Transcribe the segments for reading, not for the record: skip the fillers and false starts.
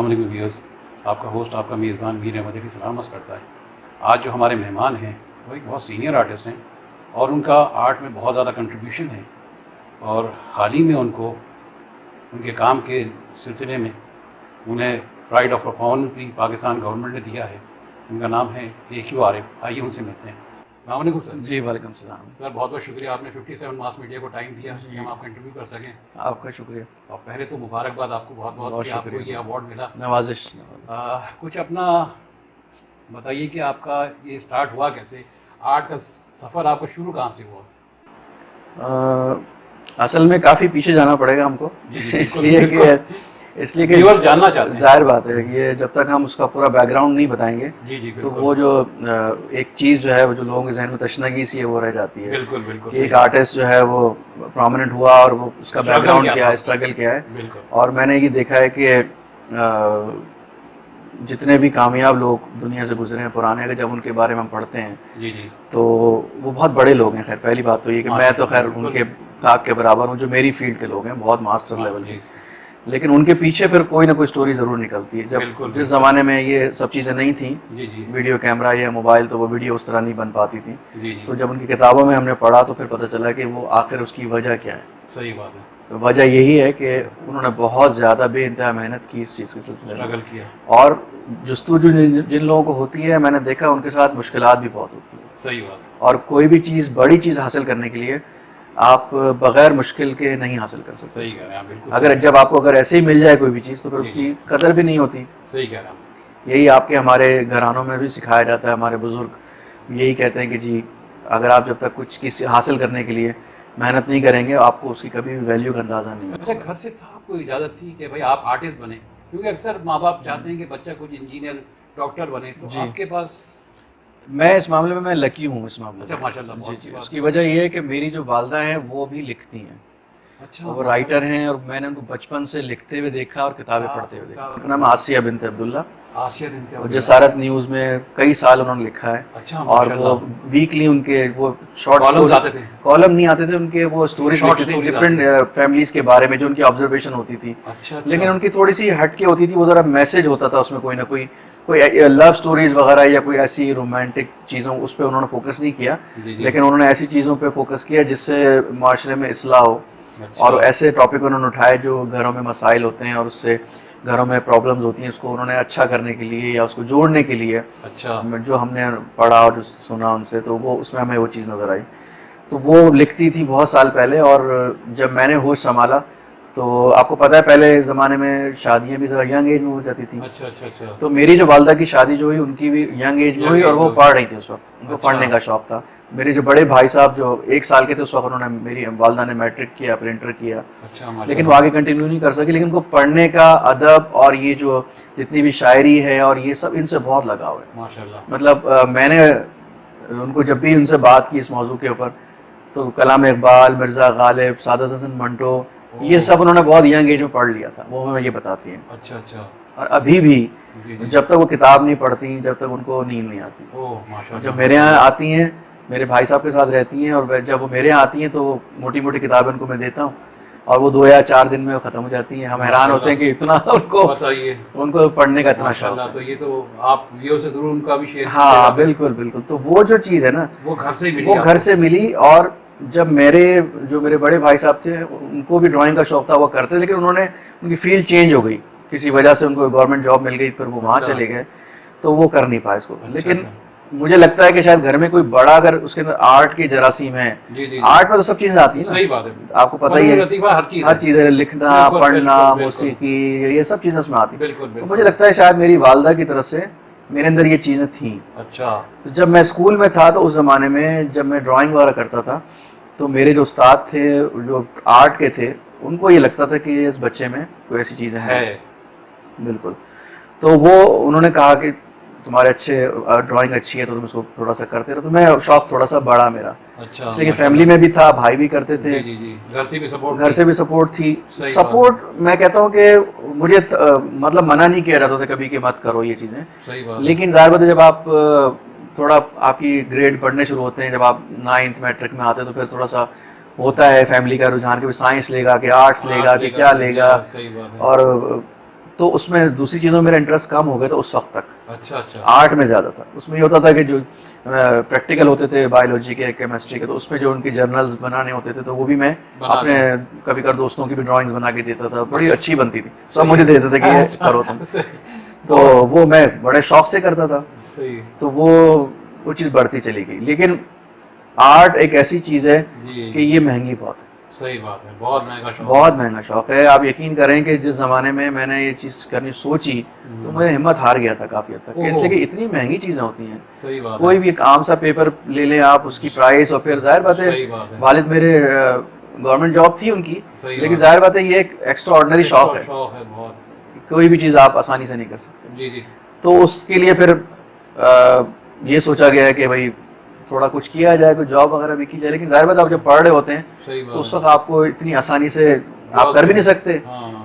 वालेकुम व्यूअर्स, आपका होस्ट आपका मेज़बान मीर अहमद अली सलाम अर्ज़ करता है। आज जो हमारे मेहमान हैं वो एक बहुत सीनियर आर्टिस्ट हैं और उनका आर्ट में बहुत ज़्यादा कंट्रीब्यूशन है और हाल ही में उनको उनके काम के सिलसिले में उन्हें प्राइड ऑफ परफॉर्मेंस भी पाकिस्तान गवर्नमेंट ने दिया है। उनका नाम है AQ आरिफ। आइए उनसे मिलते हैं। अस्सलाम वालेकुम सर। जी वालेकुम सलाम। सर बहुत बहुत शुक्रिया, आपने 57 मास मीडिया को टाइम दिया कि हम आपका इंटरव्यू कर सकें। आपका शुक्रिया। और पहले तो मुबारकबाद आपको बहुत बहुत कि आपको ये अवार्ड मिला। नवाजिश। कुछ अपना बताइए कि आपका ये स्टार्ट हुआ कैसे, आर्ट का सफ़र आपका शुरू कहाँ से हुआ? असल में काफ़ी पीछे जाना पड़ेगा हमको इसलिए कि व्यूअर्स जानना चाहते हैं। जाहिर बात है कि जब तक हम उसका पूरा बैकग्राउंड नहीं बताएंगे जी तो वो जो एक चीज़ जो है वो जो लोगों के जहन में तशनगी सी है वो रह जाती है। बिल्कुल बिल्कुल। एक आर्टिस्ट जो है वो प्रोमिनेंट हुआ और वो उसका बैकग्राउंड क्या है, स्ट्रगल क्या है। और मैंने ये देखा है कि जितने भी कामयाब लोग दुनिया से गुजरे हैं पुराने, अगर जब उनके बारे में हम पढ़ते हैं जी तो वो बहुत बड़े लोग हैं। खैर पहली बात तो ये कि मैं तो खैर उनके खाक के बराबर हूँ, जो मेरी फील्ड के लोग हैं, बहुत मास्टर लेवल के, लेकिन उनके पीछे फिर कोई ना कोई स्टोरी ज़रूर निकलती है। जब जिस ज़माने में ये सब चीज़ें नहीं थी, वीडियो कैमरा या मोबाइल, तो वो वीडियो उस तरह नहीं बन पाती थी। तो जब उनकी किताबों में हमने पढ़ा तो फिर पता चला कि वो आखिर उसकी वजह क्या है। सही बात है। तो वजह यही है कि उन्होंने बहुत ज़्यादा बेइंतहा मेहनत की इस चीज़ के सिलसिले में किया। और जस्तुजू जिन लोगों को होती है, मैंने देखा उनके साथ मुश्किलात भी बहुत होती है। सही बात। और कोई भी चीज़, बड़ी चीज़ हासिल करने के लिए आप बगैर मुश्किल के नहीं हासिल कर सकते। सही कह रहे हैं बिल्कुल। अगर जब आपको अगर ऐसे ही मिल जाए कोई भी चीज़ तो फिर उसकी कदर भी नहीं होती। सही कह रहे हैं। यही आपके हमारे घरानों में भी सिखाया जाता है। हमारे बुजुर्ग यही कहते हैं कि जी अगर आप जब तक कुछ किसी हासिल करने के लिए मेहनत नहीं करेंगे आपको उसकी कभी भी वैल्यू का अंदाज़ा नहीं होगा। अच्छा, घर से था आपको इजाज़त थी कि भाई आप आर्टिस्ट बने? क्योंकि अक्सर माँ बाप चाहते हैं कि बच्चा कुछ इंजीनियर डॉक्टर बने, तो आपके पास? मैं इस मामले में मैं लकी हूँ इस मामले में। अच्छा माशाल्लाह। जी। उसकी वजह ये है कि मेरी जो वालदा हैं वो भी लिखती हैं। अच्छा। वो राइटर हैं और मैंने उनको बचपन से लिखते हुए देखा और किताबें पढ़ते हुए देखा। उनका नाम आसिया बिन्त अब्दुल्ला। और जसारत न्यूज़ में कई साल उन्होंने लिखा है। अच्छा। और वो वीकली उनके वो शॉर्ट कॉलम्स आते थे। कॉलम नहीं आते थे उनके, वो स्टोरीज लिखते थे डिफरेंट फैमिलीज के बारे में जो उनकी ऑब्जर्वेशन होती थी। अच्छा। लेकिन उनकी थोड़ी सी हटके होती थी, वो ज़रा मैसेज होता था उसमें, कोई ना कोई लव स्टोरीज वगैरह या कोई ऐसी रोमांटिक चीज़ों, उस पर उन्होंने फोकस नहीं किया। लेकिन उन्होंने ऐसी चीज़ों पे फोकस किया जिससे माशरे में इस्लाह हो। और ऐसे टॉपिक उन्होंने उठाए जो घरों में मसाइल होते हैं और उससे घरों में प्रॉब्लम्स होती हैं, उसको उन्होंने अच्छा करने के लिए या उसको जोड़ने के लिए। अच्छा। जो हमने पढ़ा और सुना उनसे, तो वो उसमें हमें वो चीज़ नज़र आई। तो वो लिखती थी बहुत साल पहले, और जब मैंने होश संभाला तो आपको पता है पहले ज़माने में शादियाँ भी ज़रा यंग एज में हो जाती थी। अच्छा। तो मेरी जो वालदा की शादी जो हुई उनकी भी यंग एज में हुई और वो पढ़ रही थी उस वक्त, उनको पढ़ने का शौक़ था। मेरे जो बड़े भाई साहब जो 1 साल के थे उस वक्त, उन्होंने, मेरी वालदा ने मैट्रिक किया, फिर इंटर किया। अच्छा। लेकिन वो आगे कंटिन्यू नहीं कर सके, लेकिन उनको पढ़ने का अदब और ये जो जितनी भी शायरी है और ये सब, इनसे बहुत लगाव है माशाल्लाह। मतलब मैंने उनको जब भी उनसे बात की इस मौजू के ऊपर, तो कलाम इकबाल, मिर्ज़ा गालिब, सादत हसन मंटो, ये सब उन्होंने बहुत यंग एज में पढ़ लिया था, वो हमें ये बताती हैं। अच्छा। और अभी भी जब तक वो किताब नहीं पढ़ती, जब तक उनको नींद नहीं आती। माशाल्लाह। जब मेरे यहाँ आती हैं, मेरे भाई साहब के साथ रहती हैं, और जब वो मेरे यहाँ आती हैं तो मोटी मोटी किताबें उनको मैं देता हूँ और वो 2 या 4 दिन में ख़त्म हो जाती हैं। हम हैरान होते हैं कि इतना उनको पढ़ने का इतना शौक है। तो ये तो आप व्यूअर से ज़रूर उनका भी शेयर। हाँ बिल्कुल। तो वो जो चीज़ है ना, वो घर से मिली। और जब मेरे बड़े भाई साहब थे, उनको भी ड्राइंग का शौक था, वो करते, लेकिन उनकी फील्ड चेंज हो गई किसी वजह से, उनको गवर्नमेंट जॉब मिल गई, फिर वो वहाँ चले गए, तो वो कर नहीं पाए इसको। लेकिन मुझे लगता है कि शायद घर में कोई बड़ा, अगर उसके अंदर आर्ट की जरासीम है, आर्ट में तो सब चीज़ें आती है। सही बात है, आपको पता ही है, हर चीज़ है, लिखना, पढ़ना, मौसीकी, ये सब चीज़ें उसमें आती है। तो मुझे लगता है शायद मेरी वालदा की तरफ से मेरे अंदर ये चीज़ें थी। अच्छा। तो जब मैं स्कूल में था तो उस ज़माने में जब मैं ड्राइंग वगैरह करता था, तो मेरे जो उस्ताद थे जो आर्ट के थे, उनको ये लगता था कि इस बच्चे में कोई ऐसी चीज़ें हैं। बिल्कुल। तो वो उन्होंने कहा कि तुम्हारे ड्राइंग अच्छी है तो तुम इसको थोड़ा सा करते रहो। तो मैं शौक थोड़ा सा बड़ा मेरा। अच्छा। जैसे कि फैमिली में भी था, भाई भी करते थे। घर से भी सपोर्ट थी। सपोर्ट मैं कहता हूँ कि मुझे मतलब मना नहीं किया जाता था कभी कि मत करो ये चीज़ें। लेकिन ज़ाहिर बात है, जब आप थोड़ा आपकी ग्रेड बढ़ने शुरू होते हैं, जब आप 9th मैट्रिक में आते हैं, तो फिर थोड़ा सा होता है फैमिली का रुझान कि साइंस लेगा कि आर्ट्स लेगा कि क्या लेगा। और तो उसमें दूसरी चीज़ों में मेरा इंटरेस्ट कम हो गया था उस वक्त तक। अच्छा अच्छा। आर्ट में ज़्यादा था। उसमें ये होता था कि जो प्रैक्टिकल होते थे बायोलॉजी के, केमिस्ट्री के, तो उसमें जो उनके जर्नल्स बनाने होते थे तो वो भी मैं अपने कभी कभार दोस्तों की भी ड्राइंग्स बना के देता था, बड़ी अच्छी बनती थी, सब मुझे देते थे कि ये करो तुम। तो वो मैं बड़े शौक से करता था। सही। तो वो चीज़ बढ़ती चली गई। लेकिन आर्ट एक ऐसी चीज़ है कि ये महंगी बहुत है। सही बात है, बहुत महंगा शौक, बहुत महंगा शौक है। आप यकीन करें कि जिस ज़माने में मैंने ये चीज़ करनी सोची तो मैं हिम्मत हार गया था काफ़ी हद तक, इसलिए कि इतनी महंगी चीज़ें होती हैं। सही बात कोई भी एक आम सा पेपर ले लें आप, उसकी प्राइस, और फिर जाहिर बात है वालिद मेरे गवर्नमेंट जॉब थी उनकी, लेकिन जाहिर बात है ये एक एक्स्ट्रा ऑर्डिनरी शौक है बहुत, कोई भी चीज़ आप आसानी से नहीं कर सकते। जी जी। तो उसके लिए फिर ये सोचा गया है कि भाई थोड़ा कुछ किया जाए, कोई जॉब वगैरह भी की जाए। लेकिन जाहिर बात आप जब पढ़ रहे होते हैं तो उस वक्त आपको इतनी आसानी से आप कर भी नहीं सकते।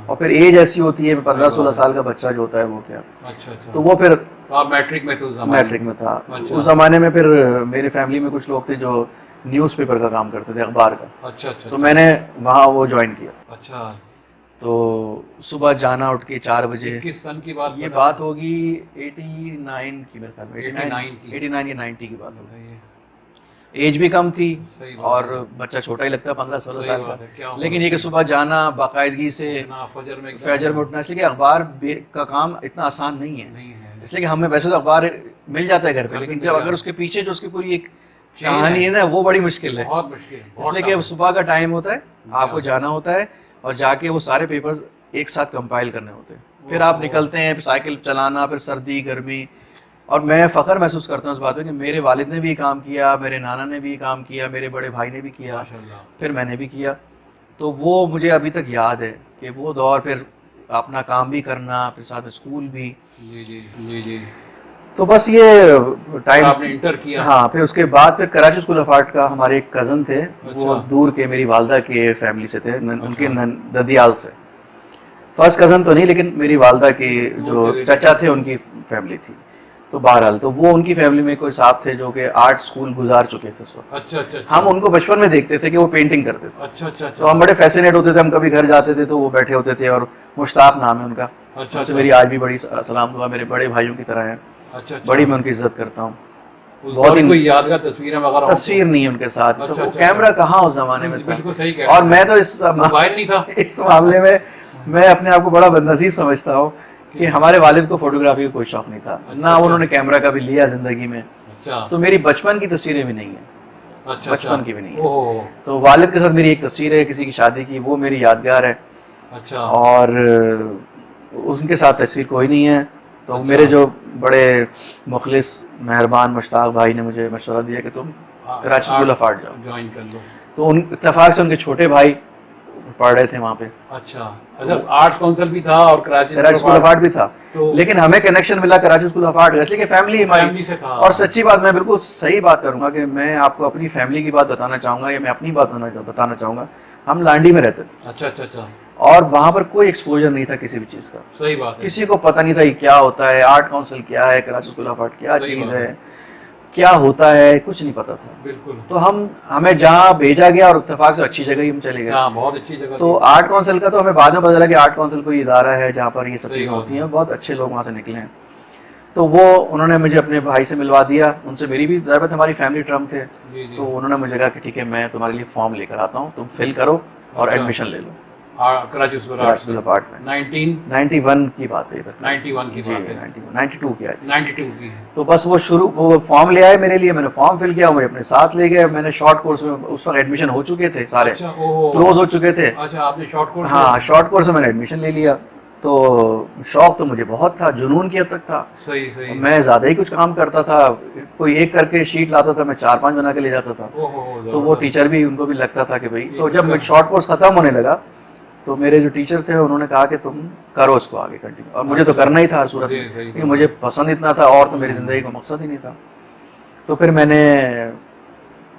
और फिर एज ऐसी होती है, 15-16 साल का बच्चा जो होता है वो क्या। अच्छा। तो वो फिर आप मैट्रिक में थे उस ज़माने? मैट्रिक में था। उस ज़माने में फिर मेरे फैमिली में कुछ लोग थे जो न्यूज़पेपर का काम करते थे, अखबार का। अच्छा। तो मैंने वहाँ वो ज्वाइन किया। अच्छा। तो सुबह जाना उठ के 4 बजे। किस सन की बात? ये बात होगी 89 की, मेरे ख्याल में 89 या 90 की बात होगी। एज भी कम थी और बच्चा छोटा ही लगता है, 15-16 साल का। लेकिन ये कि सुबह जाना, बाकायदगी से फजर में उठना, इसलिए अखबार का काम इतना आसान नहीं है। इसलिए कि हमें वैसे तो अखबार मिल जाता है घर पे, लेकिन जब अगर उसके पीछे जो उसकी पूरी एक कहानी है ना, वो बड़ी मुश्किल है। बहुत मुश्किल। इसलिए कि सुबह का टाइम होता है, आपको जाना होता है और जाके वो सारे पेपर्स एक साथ कंपाइल करने होते हैं। फिर आप निकलते हैं, साइकिल चलाना, फिर सर्दी गर्मी। और मैं फ़ख्र महसूस करता हूँ इस बात में कि मेरे वालिद ने भी काम किया, मेरे नाना ने भी काम किया, मेरे बड़े भाई ने भी किया, फिर मैंने भी किया। तो वो मुझे अभी तक याद है कि वो दौर, फिर अपना काम भी करना, फिर साथ में स्कूल भी। जी। तो बस ये टाइम आपने इंटर किया? हाँ, फिर उसके बाद फिर कराची स्कूल ऑफ आर्ट का हमारे एक कज़न थे। वो दूर के मेरी वालदा के फैमिली से थे, उनके ददियाल से। फर्स्ट कज़न तो नहीं, लेकिन मेरी वालदा के जो चचा थे उनकी फैमिली थी। तो बहरहाल तो वो उनकी फैमिली में कोई साहब थे जो कि आर्ट स्कूल गुजार चुके थे उस वक्त। अच्छा। हम उनको बचपन में देखते थे कि वो पेंटिंग करते थे। अच्छा। तो हम बड़े फैसिनेट होते थे। हम कभी घर जाते थे तो वो बैठे होते थे, और मुश्ताक नाम है उनका। अच्छा। मेरी आज भी बड़ी सलाम दुआ, मेरे बड़े भाइयों की तरह है। अच्छा। बड़ी मैं उनकी इज्जत करता हूँ। बहुत ही कोई यादगार तस्वीर नहीं है उनके साथ। तो कैमरा कहाँ उस जमाने में था। बिल्कुल सही। और मैं तो इस मोबाइल नहीं था। इस मामले में मैं अपने आप को बड़ा बदनसीब समझता हूँ कि हमारे वालिद को फोटोग्राफी का कोई शौक नहीं था। ना उन्होंने कैमरा का भी लिया जिंदगी में। तो मेरी बचपन की तस्वीरें भी नहीं है। बचपन की भी नहीं है। तो वालिद के साथ मेरी एक तस्वीर है किसी की शादी की, वो मेरी यादगार है। अच्छा। और उनके साथ तस्वीर कोई नहीं है। तो मेरे जो बड़े मुखलिस मेहरबान मुश्ताक भाई ने मुझे मशवरा दिया कि तुम कराची स्कूल ऑफ आर्ट जाओ, ज्वाइन कर लो। तो उन इत्तेफाक से उनके छोटे भाई पढ़ रहे थे वहाँ पे। अच्छा। आर्ट्स काउंसिल भी था और कराची स्कूल ऑफ आर्ट भी था। लेकिन हमें कनेक्शन मिला कराची स्कूल ऑफ आर्ट, इसलिए कि फैमिली हमारी से था। और सच्ची बात, मैं बिल्कुल सही बात करूंगा कि मैं आपको अपनी फैमिली की बात बताना चाहूंगा, या मैं अपनी बात बताना चाहूंगा। हम लांडी में रहते थे। अच्छा। और वहाँ पर कोई एक्सपोजर नहीं था किसी भी चीज़ का। सही बात है। किसी को पता नहीं था ये क्या होता है, आर्ट काउंसिल क्या है, कराची स्कूल ऑफ आर्ट क्या चीज़ है, क्या होता है, कुछ नहीं पता था। बिल्कुल। तो हमें जहाँ भेजा गया, और इत्तेफाक से अच्छी जगह ही हम चले गए। बहुत अच्छी जगह। तो आर्ट काउंसिल का तो हमें बाद में पता चला कि आर्ट काउंसिल कोई इदारा है जहाँ पर ये सब चीज़ें होती हैं। बहुत अच्छे लोग वहाँ से निकले हैं। तो वो उन्होंने मुझे अपने भाई से मिलवा दिया। उनसे मेरी भी ज़रूरत, हमारी फैमिली ट्रम थे। तो उन्होंने मुझे कहा कि ठीक है, मैं तुम्हारे लिए फॉर्म लेकर आता हूँ, तुम फिल करो और एडमिशन ले लो कराची स्कूल ऑफ आर्ट में। 1991 की बात है। 91 की बात है। 92 की है। 92 की। तो बस वो फॉर्म ले आए मेरे लिए, मैंने फॉर्म फिल किया, मुझे अपने साथ ले गए। मैंने शॉर्ट कोर्स में, उस वक्त एडमिशन हो चुके थे सारे। अच्छा, क्लोज हो चुके थे। अच्छा, आपने शॉर्ट कोर्स? हाँ, शॉर्ट कोर्स में मैंने एडमिशन ले लिया। तो शौक तो मुझे बहुत था, जुनून की हद तक था। सही। मैं ज़्यादा ही कुछ काम करता था। कोई एक करके शीट लाता था, मैं 4-5 बना के ले जाता था। तो वो टीचर भी, उनको भी लगता था कि भाई। तो जब शॉर्ट कोर्स ख़त्म होने लगा तो मेरे जो टीचर थे उन्होंने कहा कि तुम करो इसको आगे कंटिन्यू। और मुझे तो करना ही था हर सूरत में, क्योंकि मुझे पसंद इतना था, और तो मेरी ज़िंदगी का मकसद ही नहीं था। तो फिर मैंने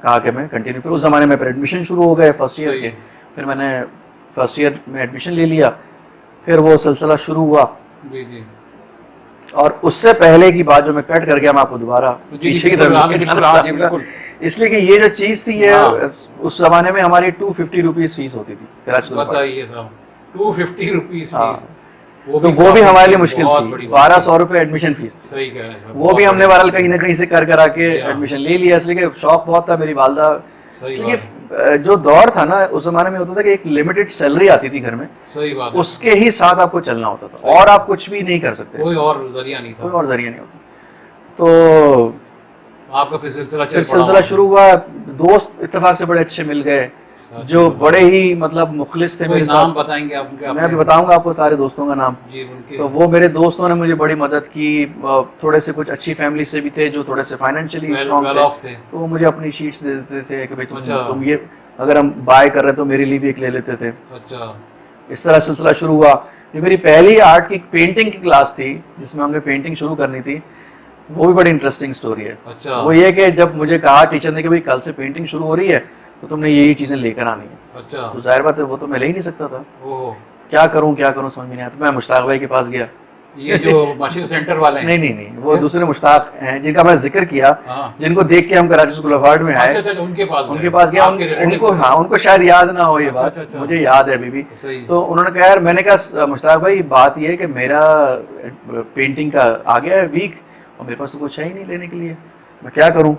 कहा कि मैं कंटिन्यू। फिर उस ज़माने में फिर एडमिशन शुरू हो गए फर्स्ट ईयर के। फिर मैंने फर्स्ट ईयर में एडमिशन ले लिया। फिर वो सिलसिला शुरू हुआ। जी। और उससे पहले की बात जो मैं कट कर गया, मैं आपको दोबारा पीछे की तरफ, इसलिए कि ये जो चीज़ थी, ये उस जमाने में हमारी 250 रुपीज़ फीस होती थी कराची। बताइए साहब, 250 रुपीज़ फीस। तो वो भी हमारे लिए मुश्किल थी। 1200 रुपये एडमिशन फीस, सही कह रहे हैं सर, वो भी हमने बहरहाल कहीं ना कहीं से कर करा के एडमिशन ले लिया, इसलिए कि शौक बहुत था मेरी वालदा। क्योंकि जो दौर था ना उस जमाने में होता था कि एक लिमिटेड सैलरी आती थी घर में, सही बात, उसके ही साथ आपको चलना होता था और आप कुछ भी नहीं कर सकते, कोई और जरिया नहीं था, कोई और जरिया नहीं होता। तो आपका फिर सिलसिला शुरू हुआ, दोस्त इत्तेफाक से बड़े अच्छे मिल गए जो बड़े ही मतलब मुखलिस थे मेरे नाम साथ। बताएंगे आप उनके? मैं भी बताऊंगा आपको सारे दोस्तों का नाम जी, उनके। तो वो मेरे दोस्तों ने मुझे बड़ी मदद की, थोड़े से कुछ अच्छी फैमिली से भी थे जो थोड़े से फाइनेंशियली स्ट्रॉन्ग थे, तो वो मुझे अपनी शीट्स दे देते थे कि भाई तुम ये अगर हम बाय कर रहे तो मेरे लिए भी एक ले लेते थे। अच्छा, इस तरह सिलसिला शुरू हुआ। ये मेरी पहली आर्ट की पेंटिंग की क्लास थी जिसमें हमने पेंटिंग शुरू करनी थी, वो भी बड़ी इंटरेस्टिंग स्टोरी है। अच्छा, वो ये कि जब मुझे कहा टीचर ने कि भाई कल से पेंटिंग शुरू हो रही है तो तुमने यही चीजें लेकर आनी है। अच्छा, तो जाहिर बात है वो तो मैं ले ही नहीं सकता था, ओह, क्या करूं समझ में नहीं आया। तो मैं मुश्ताक भाई के पास गया। ये जो मशीन सेंटर वाले हैं? नहीं, वो दूसरे मुश्ताक हैं जिनका मैं जिक्र किया, हाँ। जिनको देख के हम कराची स्कूल ऑफ आर्ट में आए। अच्छा, उनके पास गया। उनको शायद याद ना हो ये बात, मुझे याद है अभी भी। तो उन्होंने कहा यार, मैंने कहा मुश्ताक भाई बात ये है कि मेरा पेंटिंग का आ गया है वीक और मेरे पास तो कुछ है ही नहीं लेने के लिए, मैं क्या करूं।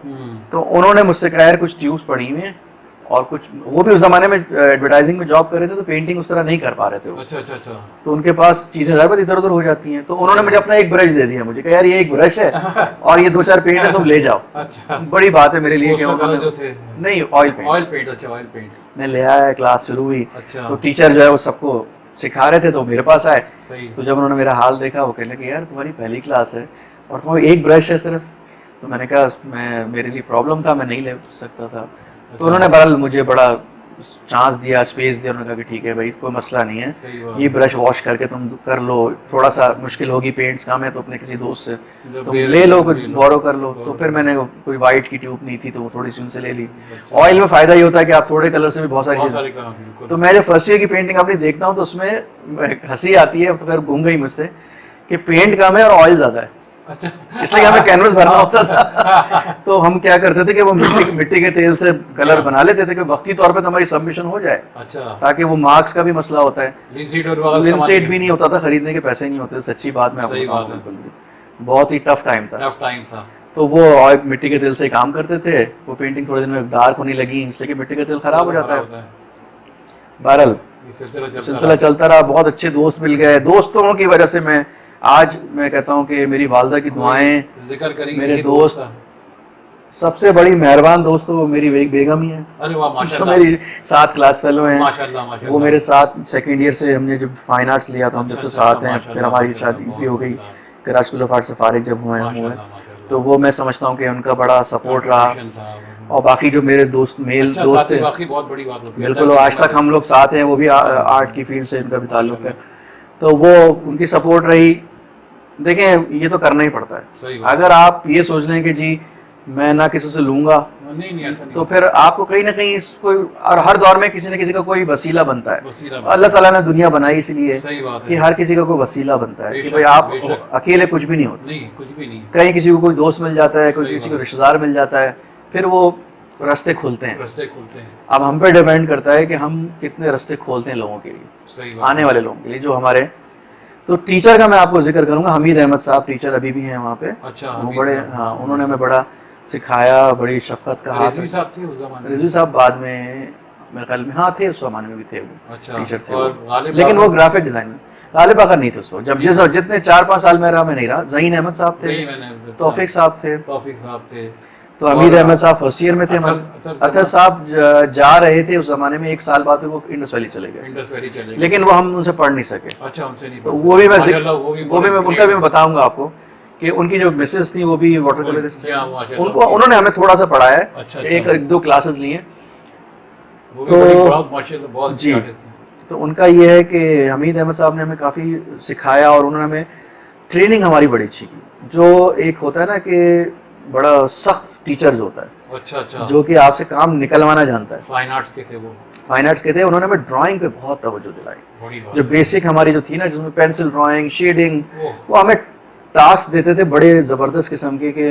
तो उन्होंने मुझसे कहा यार कुछ ट्यूब्स पड़ी हुई हैं और कुछ, वो भी उस जमाने में एडवर्टाइजिंग में जॉब कर रहे थे तो पेंटिंग उस तरह नहीं कर पा रहे थे। अच्छा, तो उनके पास चीजें ज़्यादा इधर उधर हो जाती हैं। तो उन्होंने मुझे अपना एक ब्रश दे दिया, मुझे कहा यार ये एक ब्रश है और ये 2-4 पेंट है, तुम ले जाओ। अच्छा, बड़ी बात है मेरे लिए कि नहीं, ऑयल पेंट। अच्छा, ऑयल पेंट मैं ले आया, क्लास शुरू हुई। तो टीचर जो है वो सबको सिखा रहे थे तो मेरे पास आए। तो जब उन्होंने मेरा हाल देखा वो कहने लगे यार तुम्हारी पहली क्लास है और तुम्हारी एक ब्रश है सिर्फ। तो मैंने कहा मेरे लिए प्रॉब्लम था, मैं नहीं ले सकता था। तो उन्होंने बहरहाल मुझे बड़ा चांस दिया, स्पेस दिया। उन्होंने कहा कि ठीक है भाई कोई मसला नहीं है, ये ब्रश वॉश करके तुम कर लो, थोड़ा सा मुश्किल होगी, पेंट्स काम है तो अपने किसी दोस्त से तुम ले लो, कुछ बोरो कर लो। तो फिर मैंने कोई वाइट की ट्यूब नहीं थी तो वो थोड़ी सी उनसे ले ली। ऑयल में फायदा ये होता है कि आप थोड़े कलर से भी बहुत सारी चीजें। तो मैं जब फर्स्ट ईयर की पेंटिंग अपनी देखता हूँ तो उसमें हंसी आती है, तो फिर घूम गई मुझसे कि पेंट कम है और ऑयल ज्यादा है। अच्छा, इसलिए हमें कैनवस भरना होता था। तो हम क्या करते थे कि वो मिट्टी के तेल से कलर बना लेते थे कि वक्ती तौर पे तो हमारी सबमिशन हो जाए। अच्छा, ताकि वो मार्क्स का भी मसला होता है, लिनसीट भी नहीं होता था, खरीदने के पैसे नहीं होते। सच्ची बात मैं आपको बताऊं, बहुत ही टफ टाइम था। तो वो मिट्टी के तेल से काम करते थे। वो पेंटिंग थोड़े दिन में डार्क होने लगी इसलिए कि मिट्टी का तेल खराब हो जाता है। बहरहाल सिलसिला चलता रहा, बहुत अच्छे दोस्त मिल गए। दोस्तों की वजह से आज मैं कहता हूँ कि मेरी वालदा की दुआएं, जिक्र करेंगे मेरे दोस्त, सबसे बड़ी मेहरबान दोस्त तो वो मेरी बेगम ही है। अरे वाह, माशाल्लाह। मेरी 7 क्लास फेलो हैं, माशाल्लाह। वो मेरे साथ सेकंड ईयर से हमने जब फाइन आर्ट्स लिया तो हम जब तो साथ हैं। फिर हमारी शादी भी हो गई, कराची स्कूल ऑफ आर्ट से फारिग जब हुए हैं, तो वो मैं समझता हूँ कि उनका बड़ा सपोर्ट रहा। और बाकी जो मेरे दोस्त मेल दोस्त थे, बहुत बड़ी बात होती है, बिल्कुल आज तक हम लोग साथ हैं। वो भी आर्ट की फील्ड से इनका भी ताल्लुक है, तो वो उनकी सपोर्ट रही। देखें ये तो करना ही पड़ता है। अगर आप ये सोच लें कि जी मैं ना किसी से लूंगा, नहीं, तो फिर आपको कहीं ना कहीं कोई, और हर दौर में किसी न किसी का कोई वसीला बनता है। अल्लाह ताला ने दुनिया बनाई इसलिए कि हर किसी का कोई वसीला बनता है कि भाई आप अकेले कुछ भी नहीं होते, कुछ भी नहीं। कहीं किसी को कोई दोस्त मिल जाता है, कोई किसी को रिश्तेदार मिल जाता है, फिर वो रास्ते खुलते हैं। अब हम पे डिपेंड करता है कि हम कितने रास्ते खोलते हैं लोगों के लिए, आने वाले लोगों के लिए जो हमारे। तो टीचर का मैं आपको जिक्र करूंगा, हमीद अहमद साहब टीचर अभी भी हैं वहाँ पे। अच्छा, वो बड़े, हाँ, उन्होंने हमें बड़ा सिखाया, बड़ी शफकत का हाथ। रिजवी साहब थे उस ज़माने में? रिजवी साहब बाद में मेरे ख्याल में, हाँ थे, उस ज़माने में भी थे वो। अच्छा, टीचर थे, लेकिन वो ग्राफिक डिजाइन में। गालिब आकर नहीं थे उस वक्त, जब जितने 4-5 साल में रहा मैं नहीं रहा। ज़हीन अहमद साहब थे, तौफीक साहब थे, तो हमीद अहमद साहब फर्स्ट ईयर में थे। अतर साहब जा रहे थे उस जमाने में, 1 साल बाद वो इंडस वैली चले गए, लेकिन वो हम उनसे पढ़ नहीं सके। अच्छा, उनसे नहीं, तो वो भी मैं उनका भी बताऊंगा आपको कि उनकी जो मिसेस थी वो भी वाटर कलर, उनको उन्होंने हमें थोड़ा सा पढ़ाया है, 1-2 क्लासेस लिए। तो जी, तो उनका ये है कि हमीद अहमद साहब ने हमें काफ़ी सिखाया और उन्होंने हमें ट्रेनिंग हमारी बड़ी अच्छी की। जो एक होता है ना कि बड़ा सख्त टीचर जो होता है, अच्छा, जो कि आपसे काम निकलवाना जानता है। फाइन आर्ट्स के थे, उन्होंने हमें ड्राइंग पे बहुत तवज्जो दिलाई। जो बेसिक हमारी जो थी ना, जिसमें पेंसिल ड्राइंग, शेडिंग, वो हमें टास्क देते थे बड़े ज़बरदस्त किस्म के कि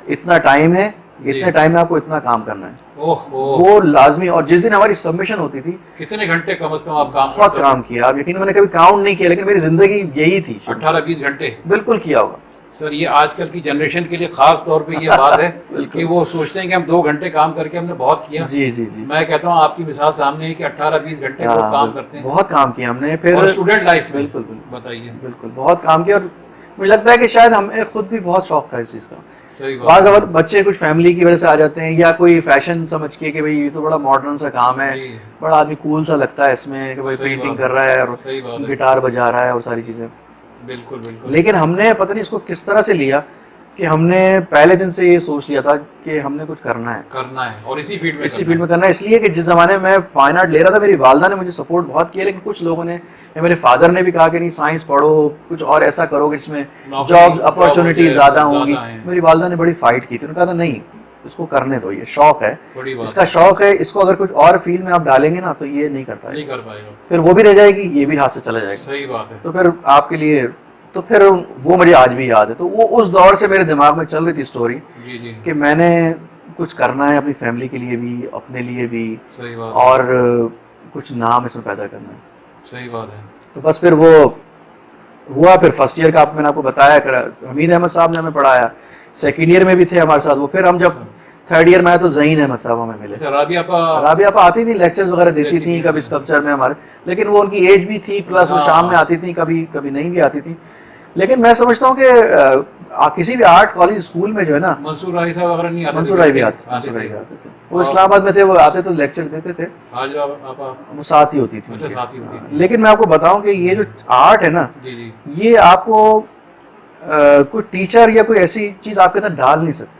इतना टाइम है, इतने टाइम में आपको इतना काम करना है, ओहो, वो लाजमी। और जिस दिन हमारी सबमिशन होती थी, कितने घंटे कम से कम आप काम बहुत करते काम किया। आप यकीन, मैंने कभी काउंट नहीं किया, लेकिन मेरी जिंदगी यही थी। 18-20 घंटे? बिल्कुल किया होगा सर, ये आजकल की जनरेशन के लिए खास तौर पे ये बात है कि वो सोचते हैं कि हम 2 घंटे काम करके हमने बहुत किया। जी जी जी। मैं कहता हूँ आपकी मिसाल सामने है कि 18-20 घंटे लोग काम करते हैं। बहुत काम किया हमने। फिर और स्टूडेंट लाइफ में बिल्कुल बिल्कुल बताइए। बिल्कुल बहुत काम किया। और मुझे लगता है कि शायद हमें खुद भी बहुत शौक था इस चीज़ का। सही बाज़ बात अगर बच्चे कुछ फैमिली की वजह से आ जाते हैं, या कोई फैशन समझ के कि भाई ये तो बड़ा मॉडर्न सा काम है, जी, बड़ा आदमी कूल सा लगता है इसमें, कि भाई सही पेंटिंग बात कर रहा है और सही बात है। गिटार बजा रहा है और सारी चीज़ें। बिल्कुल बिल्कुल। लेकिन हमने पता नहीं इसको किस तरह से लिया कि हमने पहले दिन से ये सोच लिया था कि हमने कुछ करना है और इसी फील्ड में इसी फील्ड में करना है। इसलिए कि जिस ज़माने में मैं फाइन आर्ट ले रहा था, मेरी वालदा ने मुझे सपोर्ट बहुत किया, लेकिन कुछ लोगों ने या मेरे फादर ने भी कहा कि नहीं, साइंस पढ़ो, कुछ और ऐसा करो कि जिसमें जॉब अपॉर्चुनिटी ज़्यादा होंगी। मेरी वालदा ने बड़ी फाइट की थी, उन्होंने कहा था नहीं, इसको करने दो, ये शौक है, इसका शौक है, इसको अगर कुछ और फील्ड में आप डालेंगे ना तो ये नहीं कर पाएगा, फिर वो भी रह जाएगी, ये भी हाथ से चला जाएगा। सही बात है। तो फिर आपके लिए, तो फिर वो मुझे आज भी याद है। तो वो उस दौर से मेरे दिमाग में चल रही थी स्टोरी जी जी। कि मैंने कुछ करना है अपनी फैमिली के लिए भी, अपने लिए भी। सही बात। और कुछ नाम इसमें पैदा करना है। सही बात है। तो बस फिर वो हुआ। फिर फर्स्ट ईयर का मैंने आपको बताया, हमीद अहमद साहब ने हमें पढ़ाया। सेकेंड ईयर में भी थे हमारे साथ वो। फिर हम जब थर्ड ईयर में आए तो ज़हीन अहमद साहब हमें मिले। राबिया आपा आती थी, लेक्चर्स वगैरह देती थी कभी स्कल्पचर में हमारे, लेकिन वो उनकी एज भी थी, प्लस वो शाम में आती थी, कभी कभी नहीं भी आती थी। लेकिन मैं समझता हूँ कि किसी भी आर्ट कॉलेज स्कूल में जो है ना, मंसूर राय साहब वगैरह नहीं आते? मंसूर राय भी आते थे। वो इस्लामाबाद में थे, वो आते तो लेक्चर देते थे। वो साथ ही होती थी। अच्छा, साथ ही होती थी। लेकिन मैं आपको बताऊं कि ये जो आर्ट है ना, जी जी, ये आपको कोई टीचर या कोई ऐसी चीज आपके अंदर डाल नहीं सकते।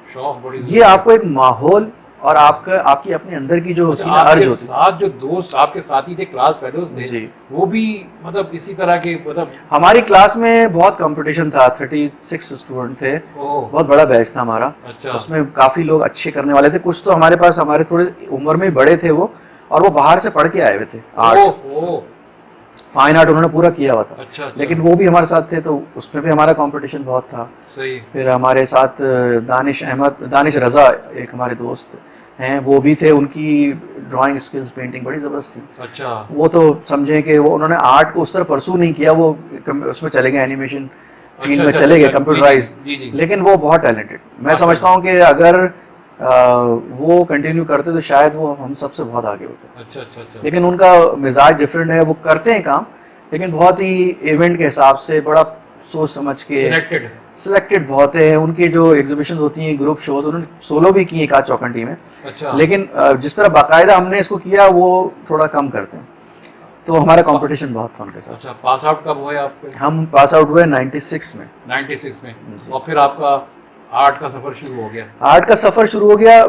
शौक बड़ी, ये आपको एक माहौल और आपकी अपने अंदर की जो होती है ना, अर्ज होती है। साथ जो दोस्त आपके साथी थे, क्लास फेलोज थे, वो भी मतलब इसी तरह के, मतलब हमारी क्लास में बहुत कंपटीशन था। 36 स्टूडेंट थे, बहुत बड़ा बैच था हमारा। अच्छा। उसमें काफी लोग अच्छे करने वाले थे। कुछ तो हमारे पास, हमारे थोड़े उम्र में बड़े थे वो, और वो बाहर से पढ़ के आए हुए थे आर्ट, फाइन आर्ट उन्होंने पूरा किया हुआ था। अच्छा, अच्छा। लेकिन वो भी हमारे साथ थे, तो उसमें भी हमारा कंपटीशन बहुत था। सही। फिर हमारे साथ दानिश रजा एक हमारे दोस्त हैं, वो भी थे। उनकी ड्राइंग स्किल्स, पेंटिंग बड़ी ज़बरदस्त थी। अच्छा। वो तो समझें कि वो उन्होंने आर्ट को उस तरह परसू नहीं किया, वो उसमें चले गए, एनिमेशन फील्ड में चले गए, कंप्यूटराइज। लेकिन वो बहुत टैलेंटेड, मैं समझता हूँ कि अगर वो कंटिन्यू करते तो शायद वो हम सबसे बहुत आगे होते। अच्छा अच्छा अच्छा। लेकिन उनका मिजाज डिफरेंट है, वो करते हैं काम, लेकिन बहुत ही इवेंट के हिसाब से, बड़ा सोच समझ के सिलेक्टेड बहुत है। उनकी जो एग्जीबिशन होती हैं, ग्रुप शोज, उन्होंने सोलो भी किए एक चौखंडी में। अच्छा। लेकिन जिस तरह बाकायदा हमने इसको किया, वो थोड़ा कम करते हैं। तो हमारा कंपटीशन बहुत था उनके साथ। अच्छा, पास आउट कब हुए आप? हम पास आउट हुए 96 में। 96 में। और फिर आपका आर्ट का सफर शुरू हो गया? आर्ट का सफर शुरू हो गया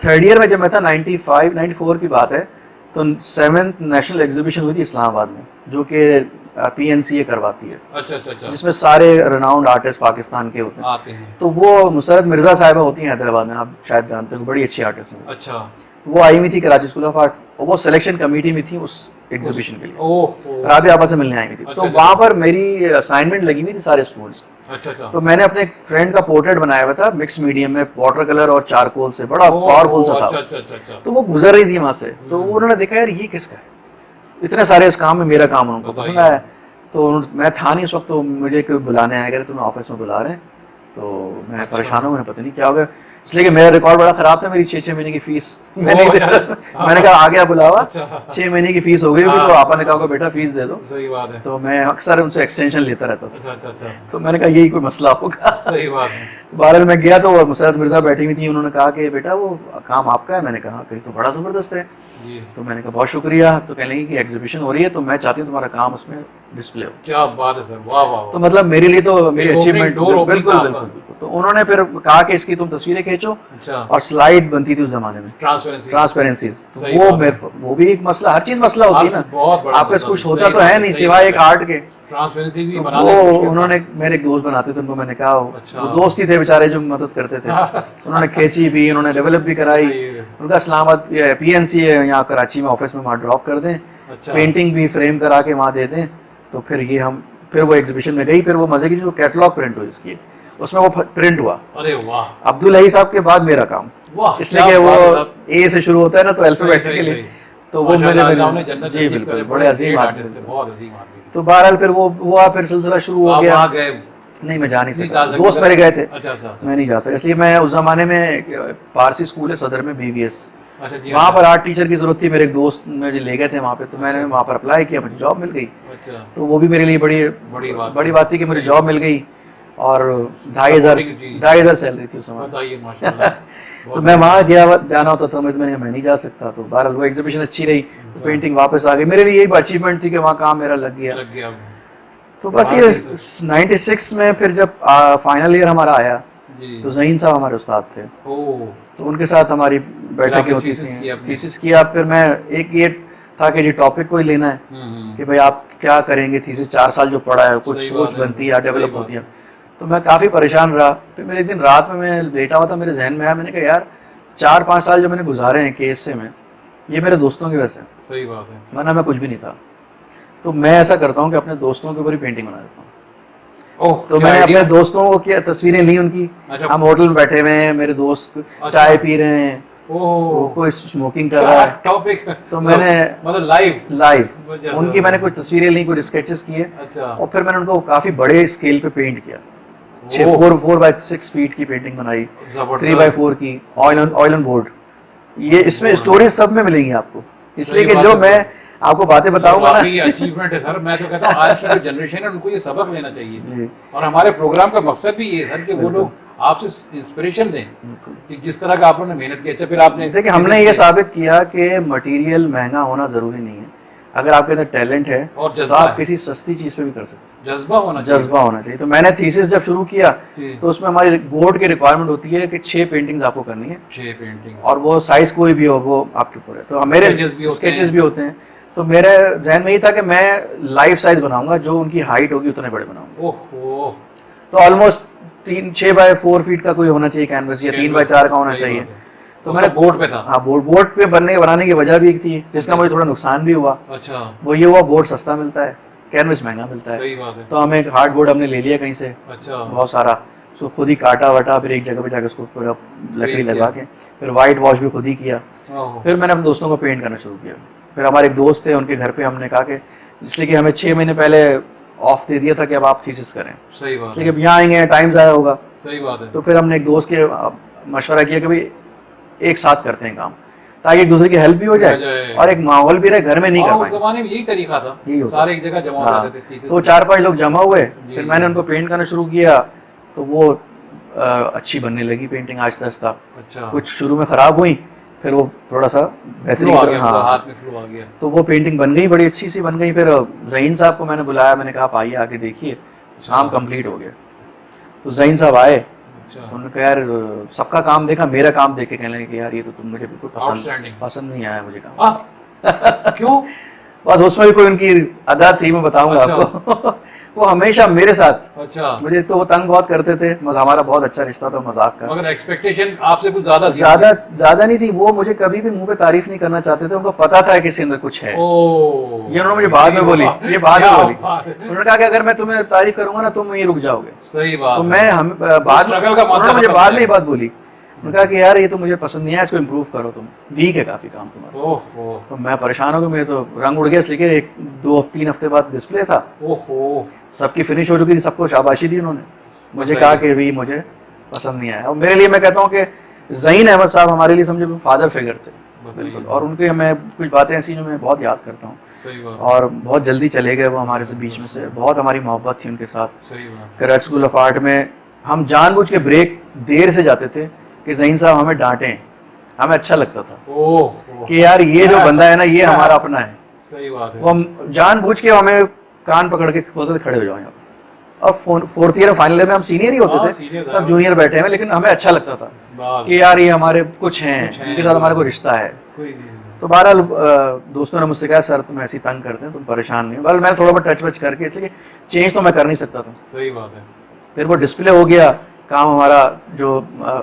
थर्ड ईयर में, जब मैं था। 94 की बात है। तो 7th नेशनल एग्जीबिशन हुई थी इस्लामाबाद में, जो कि PNCA करवाती है। अच्छा अच्छा अच्छा। जिसमें सारे रेनाउंड आर्टिस्ट पाकिस्तान के होते हैं, आते हैं। तो वो मुसरत मिर्जा साहिबा होती हैं हैदराबाद में, आप शायद जानते हो, बड़ी अच्छी आर्टिस्ट हैं। अच्छा। वो आई हुई थी कराची स्कूल ऑफ आर्ट, और वो सिलेक्शन कमेटी में थी उस एग्जीबिशन के लिए। राबिया आपा से मिलने आई हुई थी। तो वहाँ पर मेरी असाइनमेंट लगी हुई थी सारे स्टूडेंट्स। अच्छा अच्छा। तो मैंने अपने एक फ्रेंड का पोर्ट्रेट बनाया हुआ था, मिक्स मीडियम में, वाटर कलर और चारकोल से, बड़ा पावरफुल सा था। अच्छा। तो वो गुजर रही थी वहां से, तो उन्होंने देखा यार ये किसका है, इतने सारे इस काम में मेरा काम उनको पसंद आया। तो मैं था नहीं उस वक्त, तो मुझे कोई बुलाने आया, कह तुम्हें ऑफिस में बुला रहे हैं। तो मैं परेशान हूँ, पता नहीं क्या हो गया, इसलिए कि मेरा रिकॉर्ड बड़ा खराब था। मेरी 6 महीने की फीस मैंने कहा आ गया बुलावा। 6 महीने की फीस हो गई होगी, तो आपा ने कहा बेटा फीस दे दो। सही बात है। तो मैं अक्सर उनसे एक्सटेंशन लेता रहता था। अच्छा। तो मैंने कहा यही कोई मसला होगा। सही बात है। बहरहाल मैं गया, तो मुसरत मिर्जा बैठी हुई थी। उन्होंने कहा कि बेटा वो काम आपका है। मैंने कहा कहीं तो बड़ा ज़बरदस्त है जी। तो मैंने कहा बहुत शुक्रिया। तो कहने लगी कि एग्जीबिशन हो रही है, तो मैं चाहती हूँ तुम्हारा काम उसमें डिस्प्ले हो। क्या बात है सर, वाह वाह। तो मतलब मेरे लिए तो मेरी अचीवमेंट, बिल्कुल। तो उन्होंने फिर कहा कि इसकी तुम तस्वीरें खींचो। और स्लाइड बनती थी उस जमाने में, ट्रांसपेरेंसी। वो भी एक मसला, हर चीज मसला होती है ना, आपके कुछ होता तो है नहीं सिवाय एक आर्ट के। ट्रांसपेरेंसी भी वो उन्होंने, मेरे एक दोस्त बनाते थे, उनको मैंने कहा, वो दोस्त ही थे बेचारे जो मदद करते थे। उन्होंने खींची भी, उन्होंने डेवलप भी कराई। उनका इस्लामाबाद PNCA यहाँ कराची में ऑफिस में वहाँ ड्रॉप कर दें, पेंटिंग भी फ्रेम करा के वहाँ दे दें। तो फिर वो एग्जीबिशन में गई। फिर वो मजे की जो कैटलॉग प्रिंट हुई इसकी, उसमें वो प्रिंट हुआ। अरे वाह, अब्दुल हई साहब के बाद मेरा काम, वाह, इसलिए क्या कि वो बात है साहब। ए से शुरू होता है ना, तो सही, अल्फाबेटिकली, सही। तो वो माशाल्लाह, मेरे अल्लाह उन्हें जन्नत जी नसीब बिल्कुल, करे, बड़े अजीम ग्रेट आदमी आर्टिस्ट थे, थे। बहुत अजीम आदमी थे। तो बहरहाल फिर वो हुआ, फिर सिलसिला शुरू हो आप गया। वहाँ गए? नहीं, मैं जा नहीं नहीं सका, जा सके दोस्त मेरे गए थे, अच्छा, अच्छा, अच्छा। मैं नहीं जा सका, इसलिए मैं उस जमाने में एक पारसी स्कूल है सदर में, BVS, अच्छा जी, वहाँ अच्छा, पर आर्ट टीचर की जरूरत थी, मेरे एक दोस्त मुझे ले गए थे वहाँ पे, तो मैंने अच्छा, वहाँ पर अप्लाई किया, मुझे जॉब मिल गई। अच्छा, तो वो भी मेरे लिए बड़ी बात थी कि मुझे सही। जॉब मिल गई, और Supporting, जी। 2,500 सैलरी थी उस समय। बताइए, माशाल्लाह। तो बहुत मैं बढ़िया। वहाँ गया, जाना होता था, मैंने कहा मैं नहीं जा सकता। तो बहरहाल वो एग्जीबिशन अच्छी रही, तो अच्छा। पेंटिंग वापस आ गई, मेरे लिए यही अचीवमेंट थी कि वहाँ काम मेरा लग गया। लग गया। तो बस ये 96 में फिर जब फाइनल ईयर हमारा आया, जी। तो ज़हीन साहब हमारे उस्ताद थे, ओह, तो उनके साथ हमारी बैठकें आपने होती thesis किया थी, अपनी? थीसिस किया। फिर मैं एक ये था कि जी टॉपिक कोई लेना है कि भाई आप क्या करेंगे, थीसिस 4 साल जो पढ़ा है, कुछ सही सोच बात है, बनती है या सही डेवलप बात होती है। है। तो मैं काफ़ी परेशान रहा। फिर मेरे एक दिन रात में मैं लेटा हुआ था, मेरे जहन में आया, मैंने कहा यार 4-5 साल जो मैंने गुजारे हैं केस से, में ये मेरे दोस्तों की वजह से, सही बात है। वरना मैं कुछ भी नहीं था। तो मैं ऐसा करता हूँ कि अपने दोस्तों के ऊपर ही पेंटिंग बना देता हूँ। ओह, तो क्या मैंने idea? अपने दोस्तों को क्या तस्वीरें ली उनकी, अच्छा। हम होटल में बैठे हुए हैं, मेरे दोस्त अच्छा। चाय पी रहे हैं, वो ओह, कोई स्मोकिंग कर क्या रहा है, टॉपिक। तो मैंने मतलब लाइव लाइव उनकी मैंने कुछ तस्वीरें ली, कुछ स्केचेस किए, अच्छा। और फिर मैंने उनको काफ़ी बड़े स्केल पे पेंट किया। ओह, 4x6 फीट की पेंटिंग बनाई, जबरदस्त। 3x4 की, ऑयल ऑन बोर्ड। ये इसमें बोर्ड, स्टोरीज सब में मिलेंगी आपको, इसलिए सही कि बात जो है, मैं आपको बातें बताऊंगा वाकई ये ना अचीवमेंट है सर। मैं तो कहता हूँ आज की जो जनरेशन है उनको ये सबक लेना चाहिए। जी और हमारे प्रोग्राम का मकसद भी ये है सर कि वो बिल्कुल। लोग आपसे इंस्पिरेशन दें बिल्कुल। कि जिस तरह का आप लोगों ने मेहनत की। अच्छा, फिर आपने देखिए, हमने ये साबित किया कि मटेरियल महंगा होना ज़रूरी नहीं है। अगर आपके अंदर टैलेंट है और तो जज्बा आप है, किसी सस्ती चीज़ पे भी कर सकते हैं। जज्बा होना चाहिए। जज्बा होना चाहिए। तो मैंने थीसिस जब शुरू किया, जी। तो उसमें हमारी बोर्ड की रिक्वायरमेंट होती है कि 6 पेंटिंग्स आपको करनी है, 6 पेंटिंग और वो साइज कोई भी हो, वो आपके ऊपर है। तो मेरे Sketches भी होते स्केचेस हैं। भी होते हैं। तो मेरे जहन में ये था कि मैं लाइफ साइज बनाऊंगा, जो उनकी हाइट होगी उतने बड़े बनाऊंगा। ओहो, तो ऑलमोस्ट 6x4 फीट का कोई होना चाहिए कैनवस, या 3x4 का होना सही चाहिए। बात है। तो वो मैंने सब बोर्ड पे था। हाँ, बोर्ड पे बनाने की वजह भी एक थी, जिसका मुझे थोड़ा नुकसान भी हुआ। अच्छा, वो ये हुआ, बोर्ड सस्ता मिलता है, कैनवस महंगा मिलता है। सही बात है। तो हमें एक हार्ड बोर्ड हमने ले लिया कहीं से, अच्छा, बहुत सारा, उसको खुद ही काटा वटा, फिर एक जगह पे जाकर उसको पूरा लकड़ी किया। लगा के, फिर वाइट वॉश भी खुद ही किया। ओहो, फिर मैंने अपने दोस्तों को पेंट करना शुरू किया। फिर हमारे एक दोस्त थे, उनके घर पे हमने कहा कि, इसलिए कि हमें 6 महीने पहले ऑफ दे दिया था कि अब आप थीसिस करें, सही बात इसलिए है, कि अब यहाँ आएंगे टाइम ज़्यादा होगा। सही बात है। तो फिर हमने एक दोस्त के मशवरा किया कि भाई एक साथ करते हैं काम, ताकि एक दूसरे की हेल्प भी हो हो जाए जाए। और एक माहौल भी रहे, घर में नहीं हाँ, कर उस पाएंगे। जमाने में यही तरीका था, यही होता सारे एक जगह जमा हो हाँ, जाते थे चीजें। तो 4-5 लोग जमा हुए, जी, फिर जी। मैंने उनको पेंट करना शुरू किया, तो वो अच्छी बनने लगी पेंटिंग आहिस्ता आहिस्ता। अच्छा, कुछ शुरू में ख़राब हुई, फिर वो थोड़ा सा बेहतरीन फ्लो आ गया, हाँ, हाथ में फ्लो आ गया। तो वो पेंटिंग बन गई, बड़ी अच्छी सी बन गई। फिर ज़हीन साहब को मैंने बुलाया, मैंने कहा आप आइए आके देखिए, काम कंप्लीट हो गया। तो ज़हीन साहब आए, अच्छा, तो उन्होंने कहा यार सबका काम देखा, मेरा काम देख के कहने लगे कि यार ये तो तुम मुझे बिल्कुल Outstanding। पसंद नहीं आया मुझे काम। क्यों? बस उसमें भी कोई उनकी अदा थी, मैं बताऊंगा अच्छा। आपको वो हमेशा मेरे साथ, अच्छा, मुझे तो वो तंग बहुत करते थे, हमारा बहुत अच्छा रिश्ता था मजाक का। मगर एक्सपेक्टेशन आपसे कुछ ज्यादा थी। ज्यादा नहीं थी, वो मुझे कभी भी मुंह पे तारीफ नहीं करना चाहते थे, उनको पता था कि इसके अंदर कुछ है। ओ, ये उन्होंने मुझे बाद में बोली, ये बाद में क्या बोली, बात है। उन्होंने कहा कि अगर मैं तुम्हें तारीफ करूंगा ना तुम वहीं रुक जाओगे। सही बात तो है। मैं हम बाद में struggle का माध्यम उन्होंने मुझे खत्म बाद है। में ये बात बोली, उन्होंने कहा कि यार ये तो मुझे पसंद नहीं है, इसको इम्प्रूव करो, तुम वीक है काफी काम तुम्हारा। ओहो, तो मैं परेशान हो गया, मेरे तो रंग उड़ गया, इसलिए 1-2-3 हफ्ते बाद डिस्प्ले था, ओहो, सबकी फिनिश हो चुकी थी, सबको शाबाशी दी उन्होंने, मुझे बताइए। कहा कि भी मुझे पसंद नहीं आया। और मेरे लिए मैं कहता हूँ कि ज़हीन अहमद साहब हमारे लिए समझो फादर फिगर थे बताइए। बिल्कुल, और उनके मैं कुछ बातें ऐसी जो मैं बहुत याद करता हूँ, सही बात, और बहुत जल्दी चले गए वो हमारे से बीच में से, बहुत हमारी मोहब्बत थी उनके साथ। सही बात। कराची स्कूल ऑफ आर्ट में हम जानबूझ के ब्रेक देर से जाते थे कि ज़हीन साहब हमें डांटें, हमें अच्छा लगता था ओह, कि यार ये जो बंदा है ना ये हमारा अपना है। सही बात वो है। हम जानबूझ के हमें कान पकड़ के बोलते थे खड़े हो जाओ यहाँ पर। और 4th ईयर फाइनल ईयर में हम सीनियर ही हाँ, होते थे, senior था। सब जूनियर बैठे हैं, लेकिन हमें अच्छा लगता था बात कि यार ये हमारे कुछ हैं, कुछ हैं, इनके साथ हमारा कोई रिश्ता है। कोई तो बहरहाल दोस्तों ने मुझसे कहा सर तुम ऐसी तंग करते हैं, तुम परेशान नहीं हो। बहरहाल मैंने थोड़ा बहुत टच वच करके, इसलिए चेंज तो मैं कर नहीं सकता था। सही बात है। फिर वो डिस्प्ले हो गया, काम हमारा जो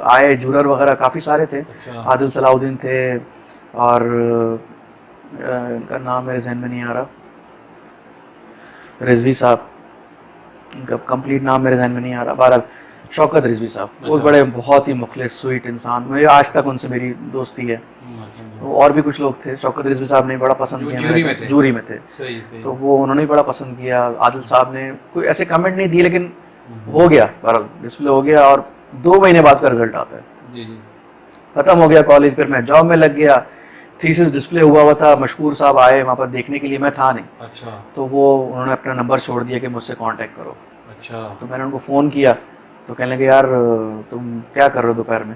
आए जूरर वगैरह काफ़ी सारे थे, अच्छा, आदिल सलाउद्दीन थे, और इनका नाम मेरे जहन में नहीं आ रहा, रिजवी साहब, इनका कंप्लीट नाम मेरे जहन में नहीं आ रहा। बहरहाल शौकत रिजवी साहब, वो अच्छा। बड़े बहुत ही मुखलिस स्वीट इंसान, मुझे आज तक उनसे मेरी दोस्ती है। तो और भी कुछ लोग थे, शौकत रिजवी साहब ने बड़ा पसंद जो किया, जूरी में थे। जूरी में थे, सही सही। तो वो उन्होंने भी बड़ा पसंद किया। आदिल साहब ने कोई ऐसे कमेंट नहीं दिए, लेकिन हम्म। हो गया, डिस्प्ले हो गया, और 2 महीने बाद का रिजल्ट आता है। जी जी। खत्म हो गया कॉलेज, फिर मैं जॉब में लग गया, थीसिस डिस्प्ले हुआ था, मशहूर साहब आए वहाँ पर देखने के लिए, मैं था नहीं, अच्छा तो वो उन्होंने अपना नंबर छोड़ दिया कि मुझसे कांटेक्ट करो। अच्छा। तो मैंने उनको फ़ोन किया, तो कहने लगे यार तुम क्या कर रहे हो दोपहर में?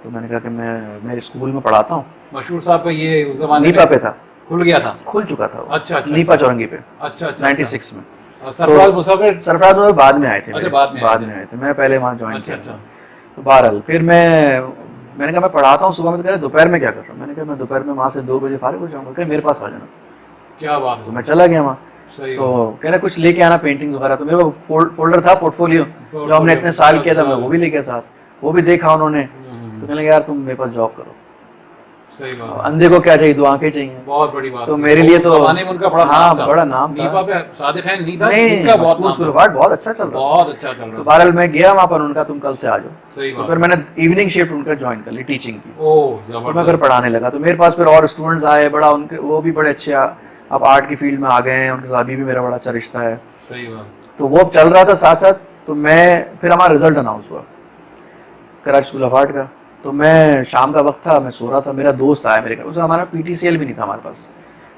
तो मैंने कहा कि मैं मेरे स्कूल में पढ़ाता हूँ। मशहूर साहब का ये उस जमाने नीपा में पे था, खुल गया था। खुल चुका था वो। अच्छा अच्छा। नीपा चौरंगी पे अच्छा अच्छा। 96 में। और सरफराज मुसाफिर। सरफराज में बाद में आए थे, अच्छा, मेरे बाद में आए बाद थे। में आए थे, मैं पहले वहाँ ज्वाइन अच्छा किया था। अच्छा। तो बहरहाल फिर मैंने कहा मैं पढ़ाता हूँ सुबह में, तो कह रहे दोपहर में क्या कर रहा हूँ? मैंने कहा मैं दोपहर में वहाँ से 2 बजे फारिग हो जाऊँगा, कह मेरे पास आ जाना। क्या बात तो है। मैं चला गया वहाँ, सही। तो कह रहे कुछ लेके आना पेंटिंग वगैरह, तो मेरे को फोल्डर था पोर्टफोलियो जो हमने इतने साल किया था, मैं वो भी लेके साथ, वो भी देखा उन्होंने। तो कहने लगे यार तुम मेरे पास जॉब करो। सही बात है। अंधे को क्या चाहिए, 2 आंखें चाहिए। बहुत बड़ी बात तो थी। मेरे लिए उस तो जमाने में उनका बड़ा हाँ, नाम था। बड़ा नाम था। नीपा पे सादिक खान नहीं था, नहीं, उनका बहुत नाम स्कूल था। बहुत अच्छा चल रहा था। बहुत अच्छा चल तो रहा था। बहरहाल मैं गया वहाँ पर, उनका तुम कल से आ जाओ। सही तो बात फिर है। मैंने इवनिंग शिफ्ट उनका ज्वाइन कर ली, टीचिंग की। ओह तो मैं फिर जबरदस्त। पढ़ाने लगा, तो मेरे पास फिर और स्टूडेंट्स आए, बड़ा उनके वो भी बड़े अच्छे अब आर्ट की फील्ड में आ गए हैं, उनके साथ भी मेरा बड़ा अच्छा रिश्ता है। सही बात। तो वो चल रहा था साथ साथ। तो मैं फिर हमारा रिजल्ट अनाउंस हुआ कराची स्कूल ऑफ आर्ट का। तो मैं शाम का वक्त था, मैं सो रहा था, मेरा दोस्त आया मेरे घर, उस हमारा PTCL भी नहीं था हमारे पास,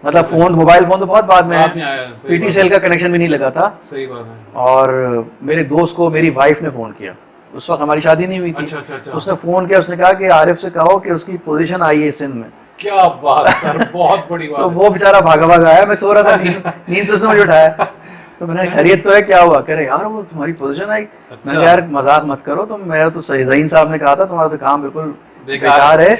मतलब फ़ोन मोबाइल फ़ोन तो बहुत बाद में बाद में है, आया। सही बात PTCL का कनेक्शन भी नहीं लगा था। है। सही बात है। और मेरे दोस्त को मेरी वाइफ ने फ़ोन किया, उस वक्त हमारी शादी नहीं हुई थी। अच्छा अच्छा अच्छा। उसने फ़ोन किया, उसने कहा कि आरिफ से कहो कि उसकी पोजीशन आई है सिंध में। क्या बात है सर, बहुत बड़ी बात तो है। वो बेचारा भागा भागा आया, मैं सो रहा था, नींद से उसने मुझे उठाया। तो मैंने खैरियत तो है, क्या हुआ? कह रहे यार वो तुम्हारी पोजीशन आई। अच्छा। मैंने कहा यार मजाक मत करो तुम, मेरा तो ज़हीन साहब ने कहा था तुम्हारा तो काम बिल्कुल बेकार बेकार है,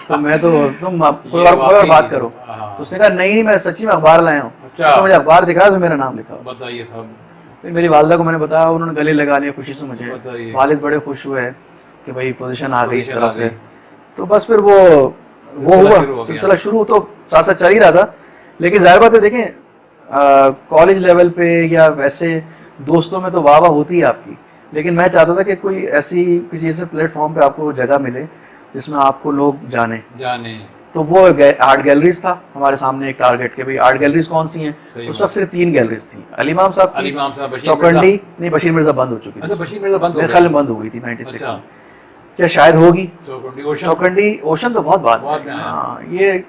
तो मैं तो तुम कोई ये और वाकई बात करो। हाँ। तो उसने कहा नहीं मैं सच्ची में अखबार लाया हूँ। अच्छा। उसने मुझे अखबार दिखाया, तो मेरा नाम लिखा। बताइए साहब। फिर मेरी वालदा को मैंने बताया, उन्होंने गले लगा लिया खुशी से मुझे। बताइए। वालिद बड़े खुश हुए कि भाई पोजीशन आ गई इस पोजीशन तरह आ से। गई। तो बस फिर वो सिलसिला हुआ, शुरू हो गया। सिलसिला शुरू तो साथ साथ चल ही रहा था। लेकिन जाहिर बात है देखें, कॉलेज लेवल पे या वैसे दोस्तों में तो वाह वाह होती है आपकी, लेकिन मैं चाहता था कि कोई ऐसी किसी ऐसे प्लेटफॉर्म पे आपको जगह मिले जिसमें आपको लोग जाने। तो वो आर्ट गैलरीज था हमारे सामने एक टारगेट के, भाई आर्ट गैलरीज कौन सी हैं? सही उस बात। वक्त सिर्फ 3 गैलरीज थी, अली इमाम साहब अली की, इमाम साहब, बशीर चौकंडी, मिर्ज़ा। नहीं बशीर मिर्जा बंद हो चुकी अच्छा थी, बशीर मिर्ज़ा बंद हो मेरे गया। ख्याल में बंद हो गई थी 96 अच्छा। में, क्या शायद होगी। चौकुंडी ओशन। चौकंडी ओशन तो बहुत बाद बाद में में आया। हाँ, ये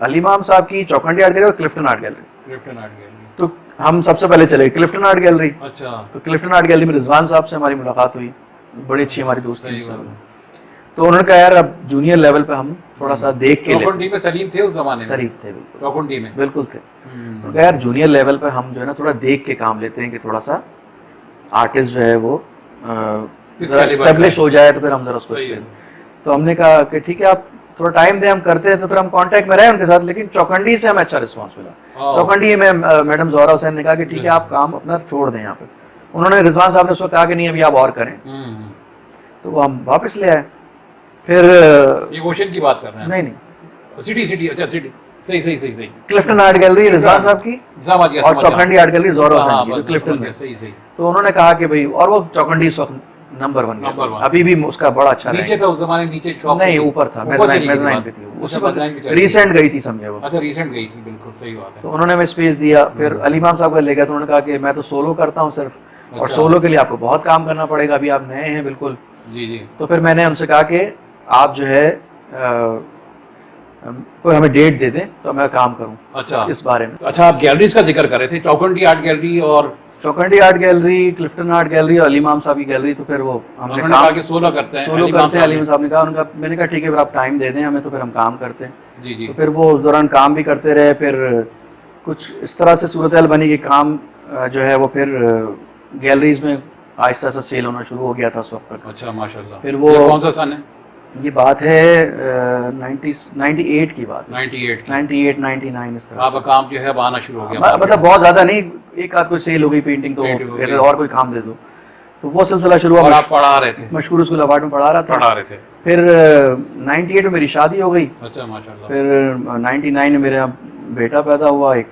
अली इमाम साहब की चौकंडी आर्ट गैलरी और Clifton art gallery. Krypton art gallery. तो हम सबसे पहले चले क्लिफ्टन आर्ट गैलरी। अच्छा। तो क्लिफ्टन आर्ट गैलरी में रिजवान साहब से हमारी मुलाकात हुई, बड़ी अच्छी हमारी दोस्ती सही उनसे। बात है। तो उन्होंने कहा यार अब जूनियर लेवल पे हम थोड़ा सा देख के लेते चौकुंडी में सलीम थे उस जमाने में। शरीफ थे, बिल्कुल चौकुंडी में। बिल्कुल थे। हम्म। उन्होंने कहा यार जूनियर लेवल पे हम जो है ना थोड़ा देख के काम लेते हैं कि थोड़ा सा आर्टिस्ट जो है वो किस जरा caliber का एस्टेब्लिश है। हो जाए, तो फिर हम जरा उसको सही है। space। तो हमने कहा कि ठीक है आप थोड़ा टाइम दें, हम करते हैं। तो फिर हम कांटेक्ट में रहे उनके साथ, लेकिन चौकंडी से हमें अच्छा रिस्पांस मिला। हाँ। चौकंडी में मैडम जोहरा हुसैन ने कहा कि ठीक है आप काम अपना छोड़ दें यहाँ पे। उन्होंने रिजवान साहब ने उसको कहा कि नहीं अभी आप और करें, हम्म। तो वो हम वापस ले आए। फिर ये ओशन की बात कर रहे हैं। नहीं सिटी सिटी। अच्छा सिटी। सही सही सही सही। क्लिफ्टन आर्ट गैलरी रिजवान साहब की समझ गया, और समझ गया। चौकंडी आर्ट गैलरी जोहरा हाँ, हुसैन की, बस, जो क्लिफ्टन समझ में। गया, सही सही। तो उन्होंने कहा कि भाई, और वो चौकंडी इस वक्त नंबर 1 नंबर वन। अभी भी उसका बड़ा अच्छा नीचे रैंक। था उस जमाने, नीचे शॉप नहीं ऊपर था, मेजनाइन पे थी वो। उस वक्त रिसेंट गई थी समझे वो। अच्छा रीसेंट गई थी, बिल्कुल सही बात है। तो उन्होंने हमें स्पेस दिया। फिर अली इमाम साहब का ले गया, तो उन्होंने कहा कि मैं तो सोलो करता हूँ सिर्फ, और अच्छा। सोलो के लिए आपको बहुत काम करना पड़ेगा, अभी आप नए हैं बिल्कुल। जी जी। तो फिर मैंने उनसे कहा कि आप जो है कोई हमें डेट दे दें तो मैं काम करूं अच्छा। इस बारे में। अच्छा आप गैलरीज का जिक्र कर रहे थे, चौकुंडी आर्ट गैलरी और Chaukhandi art gallery, Clifton art gallery और अली इमाम साहब की गैलरी। तो फिर वो हमने उन्होंने कहा कि सोलो करते हैं। सोलो अली इमाम करते हैं, साहब अली ने। इमाम साहब ने कहा, उनका मैंने कहा ठीक है फिर आप टाइम दे दें हमें, तो फिर हम काम करते हैं। जी जी। तो फिर वो उस दौरान काम भी करते रहे। फिर कुछ इस तरह से सूरत हाल बनी कि काम जो है वो फिर गैलरीज में आहिस्ता आहिस्ता सेल होना शुरू हो गया था उस वक्त तक। अच्छा माशाल्लाह। फिर वो ये कौन सा सन है? ये बात है 98 की बात है, 98 की। 98 99 इस तरह आपका काम जो है अब आना शुरू हो गया। मतलब बहुत ज्यादा नहीं, एक आध कोई सेल हो गई पेंटिंग, तो पेंटिंग हो गई। फिर और कोई काम दे दो। तो वो सिलसिला शुरू और हुआ। आप पढ़ा रहे थे? मशहूर स्कूल अवार्ड में पढ़ा रहा था। पढ़ा रहे थे। फिर 98 में मेरी शादी हो गई। अच्छा माशाल्लाह। फिर 99 में मेरा बेटा पैदा हुआ एक।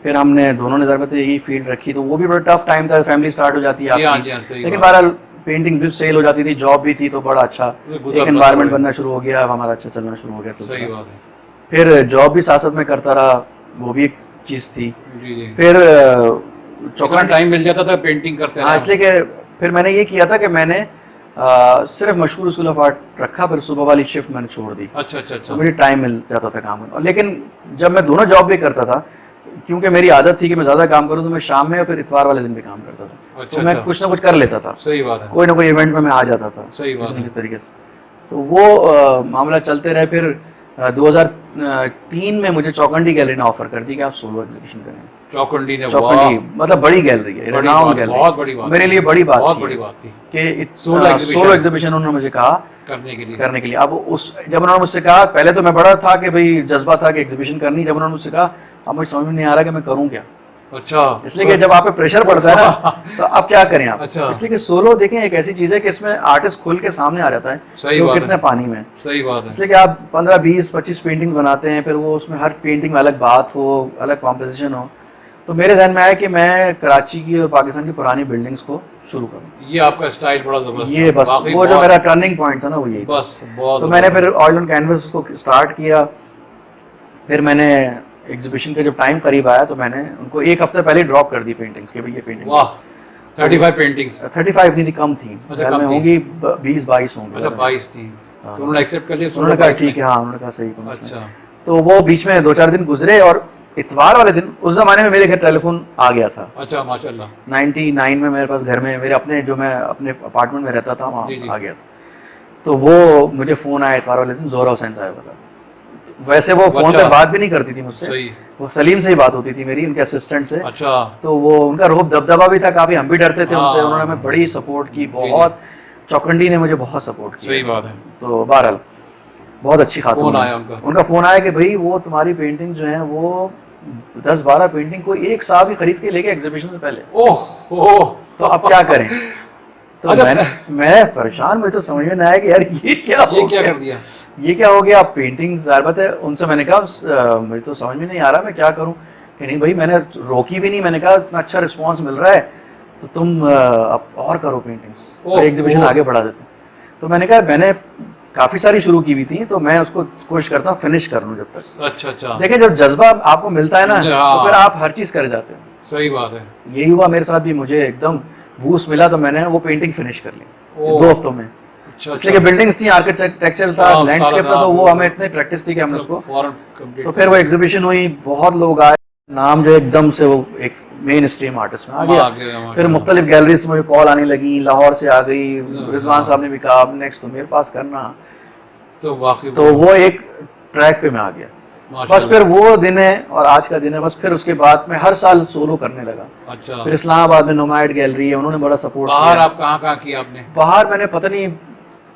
फिर हमने दोनों ने ज़रूरत यही फील्ड रखी, तो वो भी बड़ा टफ टाइम था, फैमिली स्टार्ट हो जाती है जी हाँ आपकी। जी हाँ, सही लेकिन बात है। बहरहाल पेंटिंग भी सेल हो जाती थी, जॉब भी थी, तो बड़ा अच्छा एक एनवायरनमेंट बनना शुरू हो गया, हमारा अच्छा चलना शुरू हो गया सही सिलसिला। बात है। फिर जॉब भी साथ साथ में करता रहा, वो भी एक चीज़ थी। जी जी। फिर कितना चौकन टाइम मिल जाता था पेंटिंग करते हाँ, रहना? इसलिए कि फिर मैंने ये किया था कि मैंने सिर्फ मशहूर स्कूल ऑफ आर्ट रखा, फिर सुबह वाली शिफ्ट मैंने छोड़ दी, अच्छा अच्छा तो अच्छा। मुझे टाइम मिल जाता था काम में। और लेकिन जब मैं दोनों जॉब भी करता था, क्योंकि मेरी आदत थी कि मैं ज़्यादा काम करूँ, तो मैं शाम में और फिर इतवार वाले दिन भी काम करता था। अच्छा तो मैं अच्छा। कुछ ना कुछ कर लेता था, सही बात है। कोई ना कोई इवेंट में मैं आ जाता था सही बात किसी न है। किसी तरीके से। तो वो मामला चलते रहे। फिर 2003 में मुझे चौकंडी गैलरी ने ऑफर कर दी कि आप सोलो एग्जीबिशन करें। चौकंडी ने, चौकंडी मतलब बड़ी गैलरी है, बड़ी रेनाउंड बात, गैलरी, बहुत बड़ी बात मेरे थी। लिए बड़ी बात बहुत थी बड़ी बात थी कि सोलो सोलो एग्जीबिशन उन्होंने मुझे कहा करने के लिए। अब उस जब उन्होंने मुझसे कहा, पहले तो मैं बड़ा था कि भाई जज्बा था कि एग्जीबिशन करनी, जब उन्होंने मुझसे कहा अब मुझे समझ में नहीं आ रहा कि मैं करूं क्या। अच्छा। इसलिए कि जब आप पे प्रेशर पड़ता है ना, तो आप क्या करें आप। अच्छा। इसलिए कि सोलो देखें एक ऐसी चीज़ है कि इसमें आर्टिस्ट खुल के सामने आ जाता है सही कि वो बात कितने है। पानी में है। सही बात है। इसलिए कि आप 15, 20, 25 पेंटिंग बनाते हैं, फिर वो उसमें हर पेंटिंग में अलग बात हो, अलग कॉम्पोजिशन हो। तो मेरे ध्यान में आया कि मैं कराची की और पाकिस्तान की पुरानी बिल्डिंग्स को शुरू करूँ। ये आपका स्टाइल बड़ा जबरदस्त ये था, बस वाकई वो जो बहुत- मेरा टर्निंग पॉइंट था ना, वो यही था। बस बहुत तो मैंने फिर जबरदस्त। ऑयल ऑन कैनवस को स्टार्ट किया। फिर मैंने एग्जीबिशन का जब टाइम करीब आया, तो मैंने उनको एक हफ्ते पहले ड्रॉप कर दी पेंटिंग्स के, भाई ये पेंटिंग। वाह, 35 पेंटिंग्स। 35 नहीं थी, कम थी, अच्छा, ख्याल कम में थी। होंगी 20-22 होंगी। अच्छा 22 थी। हाँ। तो उन्होंने एक्सेप्ट कर लिया? उन्होंने कहा ठीक है, हाँ उन्होंने कहा सही कहा। अच्छा तो वो बीच में 2-4 दिन गुजरे, और इतवार वाले दिन उस जमाने में मेरे घर टेलीफोन आ गया था। अच्छा, माशाल्लाह। 99 में मेरे पास घर में, मेरे अपने जो मैं अपने अपार्टमेंट में रहता था वहाँ जी, जी। आ गया था। तो वो मुझे फ़ोन आया इतवार वाले दिन, जोहरा हुसैन साहब का। वैसे वो फ़ोन अच्छा। पे बात भी नहीं करती थी मुझसे, सही। वो सलीम से ही बात होती थी मेरी, उनके असिस्टेंट से। अच्छा। तो वो उनका रोब दबदबा भी था काफ़ी, हम भी डरते थे हाँ, उनसे। हाँ, उन्होंने हमें बड़ी सपोर्ट की, जी, जी। बहुत। चौकंडी ने मुझे बहुत सपोर्ट किया। सही बात है। तो बहरहाल बहुत अच्छी खातून फोन है। आया उनका? उनका फ़ोन आया कि भाई वो तुम्हारी पेंटिंग जो है वो 10-12 पेंटिंग को एक साथ ही खरीद के लेके एग्जीबिशन से पहले। ओह ओह, तो अब क्या करें। तो अच्छा। मैं परेशान, मुझे तो समझ में नहीं आया कि यार ये क्या हो ये क्या गया? कर दिया? ये क्या हो गया। आप पेंटिंग ज़ाहिर बात है, उनसे मैंने कहा मुझे तो समझ में नहीं आ रहा मैं क्या करूं। कि नहीं भाई, मैंने रोकी भी नहीं, मैंने कहा इतना अच्छा रिस्पांस मिल रहा है तो तुम अब और करो पेंटिंग्स, ओह, एग्जीबिशन ओह। आगे बढ़ा देते हैं। तो मैंने कहा मैंने काफ़ी सारी शुरू की हुई थी, तो मैं उसको कोशिश करता हूँ फिनिश कर लूँ जब तक। अच्छा अच्छा। देखिए जब जज्बा आपको मिलता है ना, हाँ। तो फिर आप हर चीज़ कर जाते हो। सही बात है। यही हुआ मेरे साथ भी, मुझे एकदम बूस्ट मिला, तो मैंने वो पेंटिंग फिनिश कर ली ओह। 2 हफ्तों में। अच्छा इसलिए कि अच्छा। बिल्डिंग्स थी, आर्किटेक्चर था, हाँ, लैंडस्केप सारा था, तो था, वो हमें इतनी प्रैक्टिस थी कि हमने उसको। फौरन कंप्लीट। तो फिर वो एग्जीबिशन हुई, बहुत लोग आए, नाम जो एकदम से वो एक मेन स्ट्रीम आर्टिस्ट में आ गया। फिर मुख्तलिफ गैलरीज से मुझे कॉल आने लगी, लाहौर से आ गई, रिजवान साहब ने भी कहा अब नेक्स्ट तो मेरे पास करना। तो वाकई तो वो एक ट्रैक पे मैं आ गया। बस फिर वो दिन है और आज का दिन है। बस फिर उसके बाद मैं हर साल सोलो करने लगा। अच्छा। फिर इस्लामाबाद में नोमैड गैलरी है, उन्होंने बड़ा सपोर्ट किया। बाहर आप कहाँ कहाँ किया आपने? बाहर मैंने पता नहीं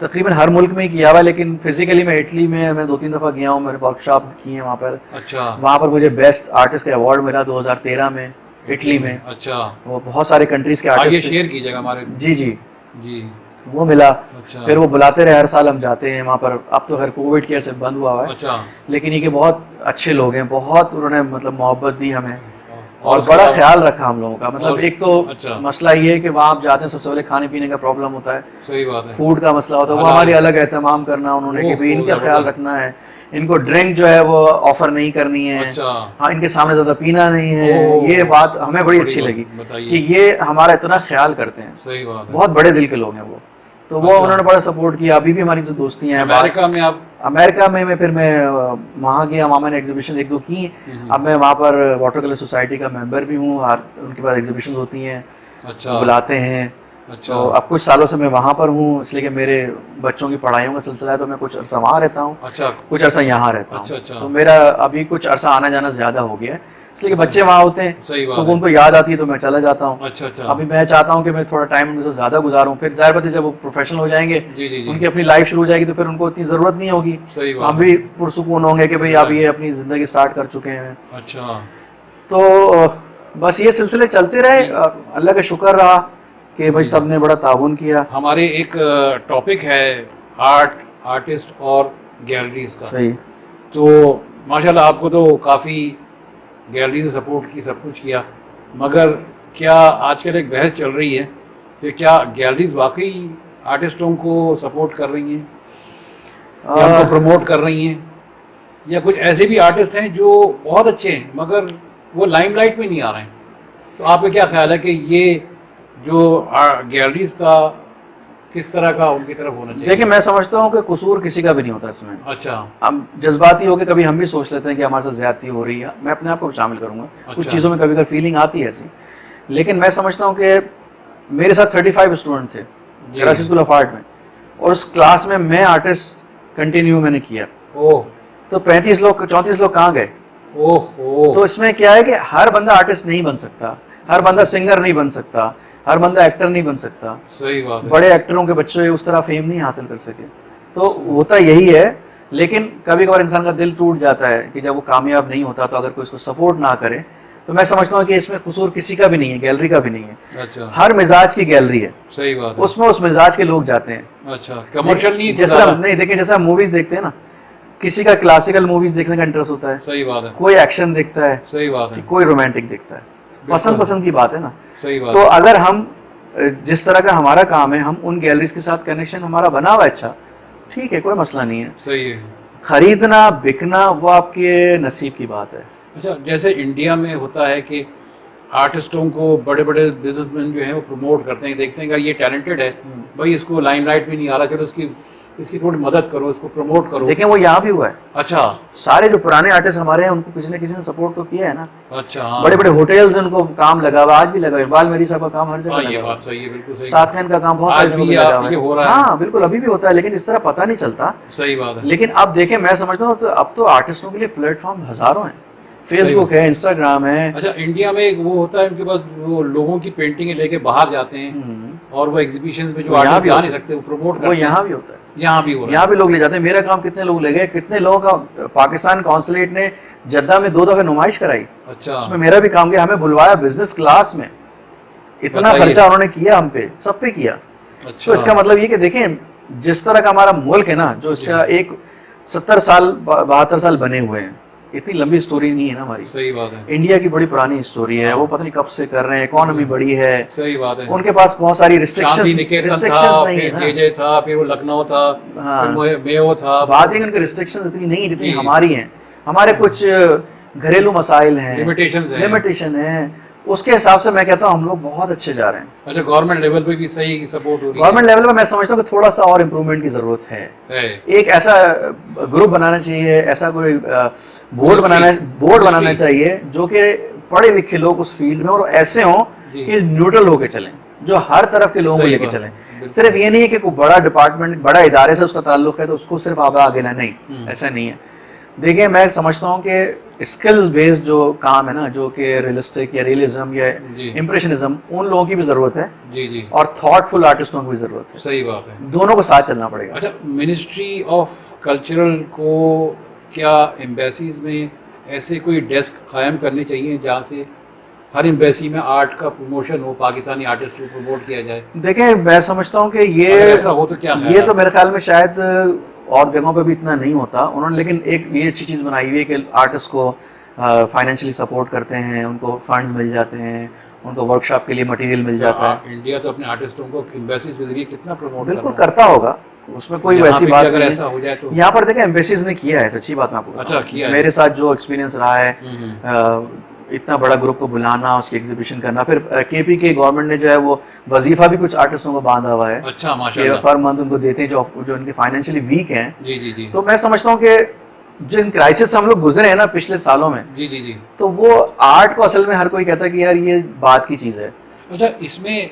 तकरीबन हर मुल्क में ही किया हुआ, लेकिन फिजिकली मैं इटली में मैं 2-3 दफ़ा गया हूँ, मेरे वर्कशॉप की है वहाँ पर। अच्छा। वहाँ पर मुझे बेस्ट आर्टिस्ट का अवार्ड मिला 2013 में इटली में। अच्छा। वो बहुत सारे कंट्रीज के आगे आर्टिस्ट शेयर कीजिएगा हमारे। जी जी, जी। वो मिला। अच्छा। फिर वो बुलाते रहे, हर साल हम जाते हैं वहाँ पर। अब तो खैर कोविड की वजह से बंद हुआ हुआ है, अच्छा। लेकिन ये कि बहुत अच्छे लोग हैं, बहुत उन्होंने मतलब मोहब्बत दी हमें और उसके बड़ा अलावा- ख्याल रखा हम लोगों का। मतलब और- एक तो अच्छा। मसला ये है कि वहाँ आप जाते हैं, सबसे पहले खाने पीने का प्रॉब्लम होता है, सही बात है। फूड का मसला होता है, वो हलाल। हमारी अलग एहतमाम करना उन्होंने कि भाई ओहो, इनका ख्याल जबरदस्त। रखना है, इनको ड्रिंक जो है वो ऑफर नहीं करनी है। अच्छा। हाँ, इनके सामने ज़्यादा पीना नहीं है। ओह, ये बात हमें बड़ी अच्छी बात, लगी बताइए। कि ये हमारा इतना ख्याल करते हैं। सही बात है। बहुत बड़े दिल के लोग हैं वो। तो वो अच्छा। उन्होंने बड़ा सपोर्ट किया। अभी भी हमारी जो दोस्तियाँ हैं। अमेरिका में आप? अमेरिका में मैं फिर मैं वहाँ गया, वहाँ मैंने एग्जीबिशन 1-2 की। अब मैं वहाँ पर वाटर कलर सोसाइटी का मेंबर भी हूँ, उनके पास एग्जीबिशन होती हैं, अच्छा। बुलाते हैं। अच्छा। तो अब कुछ सालों से मैं वहाँ पर हूँ, इसलिए कि मेरे बच्चों की पढ़ाइयों का सिलसिला है, तो मैं कुछ अरसा वहाँ रहता हूँ, अच्छा। कुछ अरसा यहाँ रहता हूँ। अच्छा, अच्छा। तो मेरा अभी कुछ अरसा आना जाना ज़्यादा हो गया है, इसलिए कि बच्चे वहाँ होते हैं, सही बात तो है। उनको याद आती है तो मैं चला जाता हूँ। अच्छा अच्छा। अभी मैं चाहता हूँ कि मैं थोड़ा टाइम उनके साथ ज़्यादा गुजारूँ, फिर ज़ाहिर बात है जब वो प्रोफेशनल हो जाएंगे, जी जी जी। उनकी अपनी लाइफ शुरू हो जाएगी, तो फिर उनको इतनी ज़रूरत नहीं होगी। सही बात हम है। भी पुरसुकून होंगे कि भाई अब ये अपनी ज़िंदगी स्टार्ट कर चुके हैं। अच्छा। तो बस ये सिलसिले चलते रहे। अल्लाह का शुक्र रहा कि भाई सब ने बड़ा ताउन किया। हमारे एक टॉपिक है आर्टिस्ट और गैलरीज का। सही। तो माशाल्लाह आपको तो काफ़ी गैलरी ने सपोर्ट की, सब कुछ किया, मगर क्या आजकल एक बहस चल रही है तो क्या गैलरीज वाकई आर्टिस्टों को सपोर्ट कर रही हैं या उनको प्रमोट कर रही हैं, या कुछ ऐसे भी आर्टिस्ट हैं जो बहुत अच्छे हैं मगर वो लाइमलाइट में नहीं आ रहे हैं? तो आपका क्या ख्याल है कि ये जो गैलरीज का किस तरह का उनकी तरफ होना चाहिए? देखिए, मैं समझता हूँ कि कसूर किसी का भी नहीं होता इसमें। अच्छा। हम जज्बाती होकर कभी हम भी सोच लेते हैं कि हमारे साथ ज्यादती हो रही है, मैं अपने आप को शामिल करूंगा। अच्छा। कुछ चीज़ों में कभी कभी फीलिंग आती है ऐसी, लेकिन मैं समझता हूँ कि मेरे साथ 35 स्टूडेंट थे कराची स्कूल ऑफ आर्ट में, और उस क्लास में मैं आर्टिस्ट कंटिन्यू मैंने किया। ओह। तो 34 लोग कहाँ गए? ओह। तो इसमें क्या है कि हर बंदा आर्टिस्ट नहीं बन सकता, हर बंदा सिंगर नहीं बन सकता, हर बंदा एक्टर नहीं बन सकता। सही बात है। बड़े एक्टरों के बच्चे उस तरह फेम नहीं हासिल कर सके, तो होता यही है। लेकिन कभी कभार इंसान का दिल टूट जाता है कि जब वो कामयाब नहीं होता, तो अगर कोई उसको सपोर्ट ना करे, तो मैं समझता हूँ कि इसमें कसूर किसी का भी नहीं है, गैलरी का भी नहीं है। अच्छा। हर मिजाज की गैलरी है, सही बात है। उसमें उस मिजाज के लोग जाते हैं। अच्छा, कमर्शियल नहीं जैसा नहीं, देखिए जैसा मूवीज देखते हैं ना, किसी का क्लासिकल मूवीज देखने का इंटरेस्ट होता है, सही बात है, कोई एक्शन देखता है, सही बात है, कोई रोमांटिक देखता है। पसंद की बात है ना। सही बात तो है। अगर हम जिस तरह का हमारा काम है, हम उन गैलरीज के साथ कनेक्शन हमारा बना हुआ है, अच्छा ठीक है, कोई मसला नहीं है। सही है। खरीदना बिकना वो आपके नसीब की बात है। अच्छा, जैसे इंडिया में होता है कि आर्टिस्टों को बड़े बड़े बिजनेसमैन जो हैं वो प्रमोट करते हैं, देखते हैं कि ये टैलेंटेड है भाई, इसको लाइमलाइट में नहीं आ रहा, चलो इसकी थोड़ी मदद करो, इसको प्रमोट करो। देखें, वो यहाँ भी हुआ है। अच्छा। सारे जो पुराने आर्टिस्ट हमारे हैं, उनको किसी न किसी ने सपोर्ट तो किया है ना। अच्छा। हाँ। बड़े बड़े होटल्स उनको काम लगा हुआ, आज भी लगा हुआ। इकबाल मेरी साहब का काम हर जगह हाँ, लगा ये हुआ। बात सही है, बिल्कुल सही। साद खान का काम बहुत आज सारी जगह भी पे लगा हुआ ये हो रहा है। हाँ बिल्कुल, अभी भी होता है, लेकिन इस तरह पता नहीं चलता। सही बात है। लेकिन अब देखें, मैं समझता हूँ तो अब तो आर्टिस्टों के लिए प्लेटफॉर्म हजारों हैं, फेसबुक है, इंस्टाग्राम है। अच्छा, इंडिया में एक वो होता है उनके पास, वो लोगों की पेंटिंगें लेके बाहर जाते हैं और वो एग्जीबिशंस में जो आर्टिस्ट जा नहीं सकते वो प्रमोट करते हैं। वो यहाँ भी होता है, यहाँ भी हो रहा है। यहाँ भी लोग ले जाते हैं। मेरा काम कितने लोग ले गए, कितने लोगों का पाकिस्तान कॉन्सुलेट ने जद्दा में 2 दफे नुमाइश कराई। अच्छा। उसमें मेरा भी काम गया, हमें बुलवाया बिजनेस क्लास में, इतना खर्चा उन्होंने किया हम पे, सब पे किया। अच्छा। तो इसका मतलब ये कि देखें, जिस तरह का हमारा मुल्क है ना, जो इसका एक 70 साल 72 साल बने हुए हैं, इतनी लंबी स्टोरी नहीं है ना हमारी। सही बात है। इंडिया की बड़ी पुरानी स्टोरी है, वो पता नहीं कब से कर रहे हैं, इकोनॉमी बड़ी है। सही बात है। उनके पास बहुत सारी रिस्ट्रिक्शंस शांति निकेतन था, फिर जेजे था, फिर वो लखनऊ था, फिर मेयो था। बात है, उनकी रिस्ट्रिक्शंस इतनी नहीं जितनी हमारी हैं। हमारे कुछ घरेलू मसाइल हैं, लिमिटेशन है, उसके हिसाब से मैं कहता हूँ हम लोग बहुत अच्छे जा रहे हैं। अच्छा, गवर्नमेंट लेवल पे भी सही सपोर्ट हो रही है? गवर्नमेंट लेवल पे मैं समझता हूँ कि थोड़ा सा और इम्प्रूवमेंट की जरूरत है। एक ऐसा ग्रुप बनाना चाहिए, ऐसा कोई बोर्ड बनाना चाहिए जो कि पढ़े लिखे लोग उस फील्ड में और ऐसे हों कि न्यूट्रल होकर चलें, जो हर तरफ के लोगों को लेकर चलें। सिर्फ ये नहीं है कि कोई बड़ा डिपार्टमेंट, बड़ा इदारे से उसका ताल्लुक है तो उसको सिर्फ आगे लाना, नहीं, ऐसा नहीं है। देखिए, मैं समझता हूँ कि स्किल्स बेस्ड जो काम है ना, जो कि रियलिस्टिक या रियलिज्म या इम्प्रेशनिज्म, उन लोगों की भी जरूरत है। जी जी। और थॉटफुल आर्टिस्टों की भी जरूरत है। सही बात है, दोनों को साथ चलना पड़ेगा। अच्छा, मिनिस्ट्री ऑफ कल्चरल को क्या एम्बेसीज में ऐसे कोई डेस्क कायम करने चाहिए जहाँ से हर एम्बेसी में आर्ट का प्रमोशन हो, पाकिस्तानी आर्टिस्ट को प्रमोट किया जाए? देखिए, मैं समझता हूँ कि ये ऐसा हो तो क्या है? ये तो मेरे ख्याल में शायद और जगहों पे भी इतना नहीं होता। उन्होंने लेकिन एक ये अच्छी चीज़ बनाई हुई है कि आर्टिस्ट को फाइनेंशियली सपोर्ट करते हैं, उनको फंड्स मिल जाते हैं, उनको वर्कशॉप के लिए मटेरियल मिल जाता है। इंडिया तो अपने आर्टिस्टों को एम्बेसीज के जरिए कितना प्रमोट बिल्कुल करता होगा, उसमें कोई वैसी बात नहीं है। ऐसा हो जाए तो यहाँ पर देखें, एम्बेसीज ने किया है, सच्ची बात मैं आपको अच्छा किया है। मेरे साथ जो एक्सपीरियंस रहा है, इतना बड़ा ग्रुप को बुलाना, उसकी एग्जीबिशन करना, फिर केपी के गवर्नमेंट ने जो है वो वजीफा भी कुछ आर्टिस्टों को बांधा हुआ है। अच्छा, माशाल्लाह। पर मंथ उनको देते हैं जो उनके फाइनेंशियली वीक हैं। जी जी जी। तो मैं समझता हूँ कि जिन क्राइसिस हम लोग गुजरे हैं ना पिछले सालों में, जी जी जी, तो वो आर्ट को असल में हर कोई कहता है कि यार ये बात की चीज़ है। अच्छा, इसमें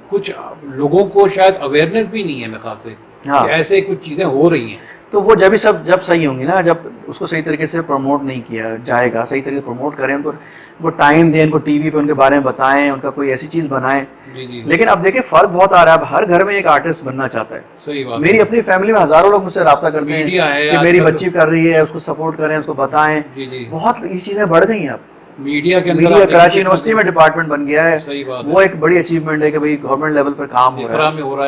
कुछ लोगों को शायद अवेयरनेस भी नहीं है मेरे ख्याल से। हाँ। ऐसे कुछ चीज़ें हो रही हैं, तो वो जब सही होंगी ना, जब उसको सही तरीके से प्रमोट नहीं किया जाएगा, सही तरीके से प्रमोट करें, उनको वो टाइम दें, उनको टीवी पे उनके बारे में बताएं, उनका कोई ऐसी चीज़ बनाएं। जी जी। लेकिन अब देखिए, फर्क बहुत आ रहा है, अब हर घर में एक आर्टिस्ट बनना चाहता है। सही बात। मेरी अपनी फैमिली में हजारों लोग मुझसे रब्ता करते हैं कि मेरी बच्ची कर रही है, उसको सपोर्ट करें, उसको बताएं। जी जी। बहुत ये चीज़ें बढ़ गई हैं अब। मीडिया के अंदर कराची यूनिवर्सिटी में डिपार्टमेंट बन गया है। सही बात। वो एक बड़ी अचीवमेंट है कि भाई गवर्नमेंट लेवल पर काम हो रहा है, इकरा में हो रहा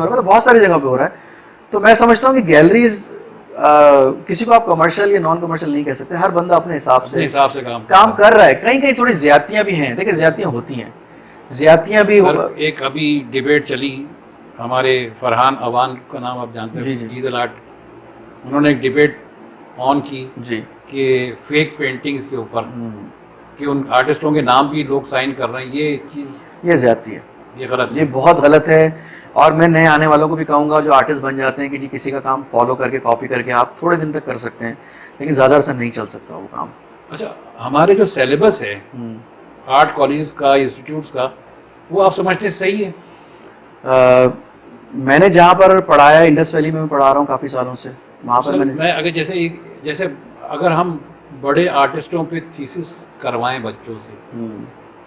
है, तो बहुत सारी जगह पे हो रहा है। तो मैं समझता हूँ कि गैलरीज किसी को आप कमर्शियल या नॉन कमर्शियल नहीं कह सकते, हर बंदा अपने हिसाब से काम कर रहा है। कहीं कहीं थोड़ी ज्यादतियां भी हैं, देखिए ज्यादतियां होती हैं, ज्यादतियाँ भी सर एक अभी डिबेट चली, हमारे फरहान अवान का नाम आप जानते जी, हैं, जी। डीजल आर्ट, उन्होंने एक डिबेट ऑन की जी। कि फेक पेंटिंग्स के ऊपर कि उन आर्टिस्टों के नाम भी लोग साइन कर रहे हैं, ये चीज़ ये ज्यादती है, ये गलत ये है। बहुत गलत है। और मैं नए आने वालों को भी कहूँगा जो आर्टिस्ट बन जाते हैं कि जी किसी का काम फॉलो करके कॉपी करके आप थोड़े दिन तक कर सकते हैं, लेकिन ज़्यादा अरसा नहीं चल सकता वो काम। अच्छा, हमारे जो सिलेबस है आर्ट कॉलेज का, इंस्टीट्यूट्स का, वो आप समझते हैं सही है? मैंने जहाँ पर पढ़ाया, इंडस वैली में मैं पढ़ा रहा हूँ काफ़ी सालों से, वहाँ पर सर मैंने मैं अगर जैसे अगर हम बड़े आर्टिस्टों पे थीसिस करवाएं बच्चों से,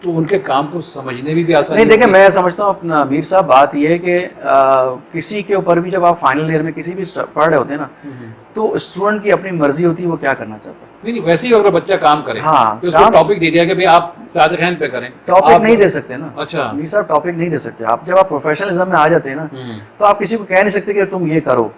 तो उनके काम को समझने में भी आसानी नहीं, देखिए होगी। मैं समझता हूँ अपना मीर साहब, बात यह है कि किसी के ऊपर भी जब आप फाइनल ईयर में किसी भी पढ़ रहे होते हैं ना, तो स्टूडेंट की अपनी मर्जी होती है वो क्या करना चाहता है। नहीं वैसे ही अगर बच्चा काम करे, हाँ, तो उसको टॉपिक दे दिया कि भाई आप साद खान पे करें, टॉपिक नहीं दे सकते ना। अच्छा, मीर साहब टॉपिक नहीं दे सकते। आप जब आप प्रोफेशनलिज्म में आ जाते हैं ना, तो आप किसी को कह नहीं सकते कि तुम ये करो।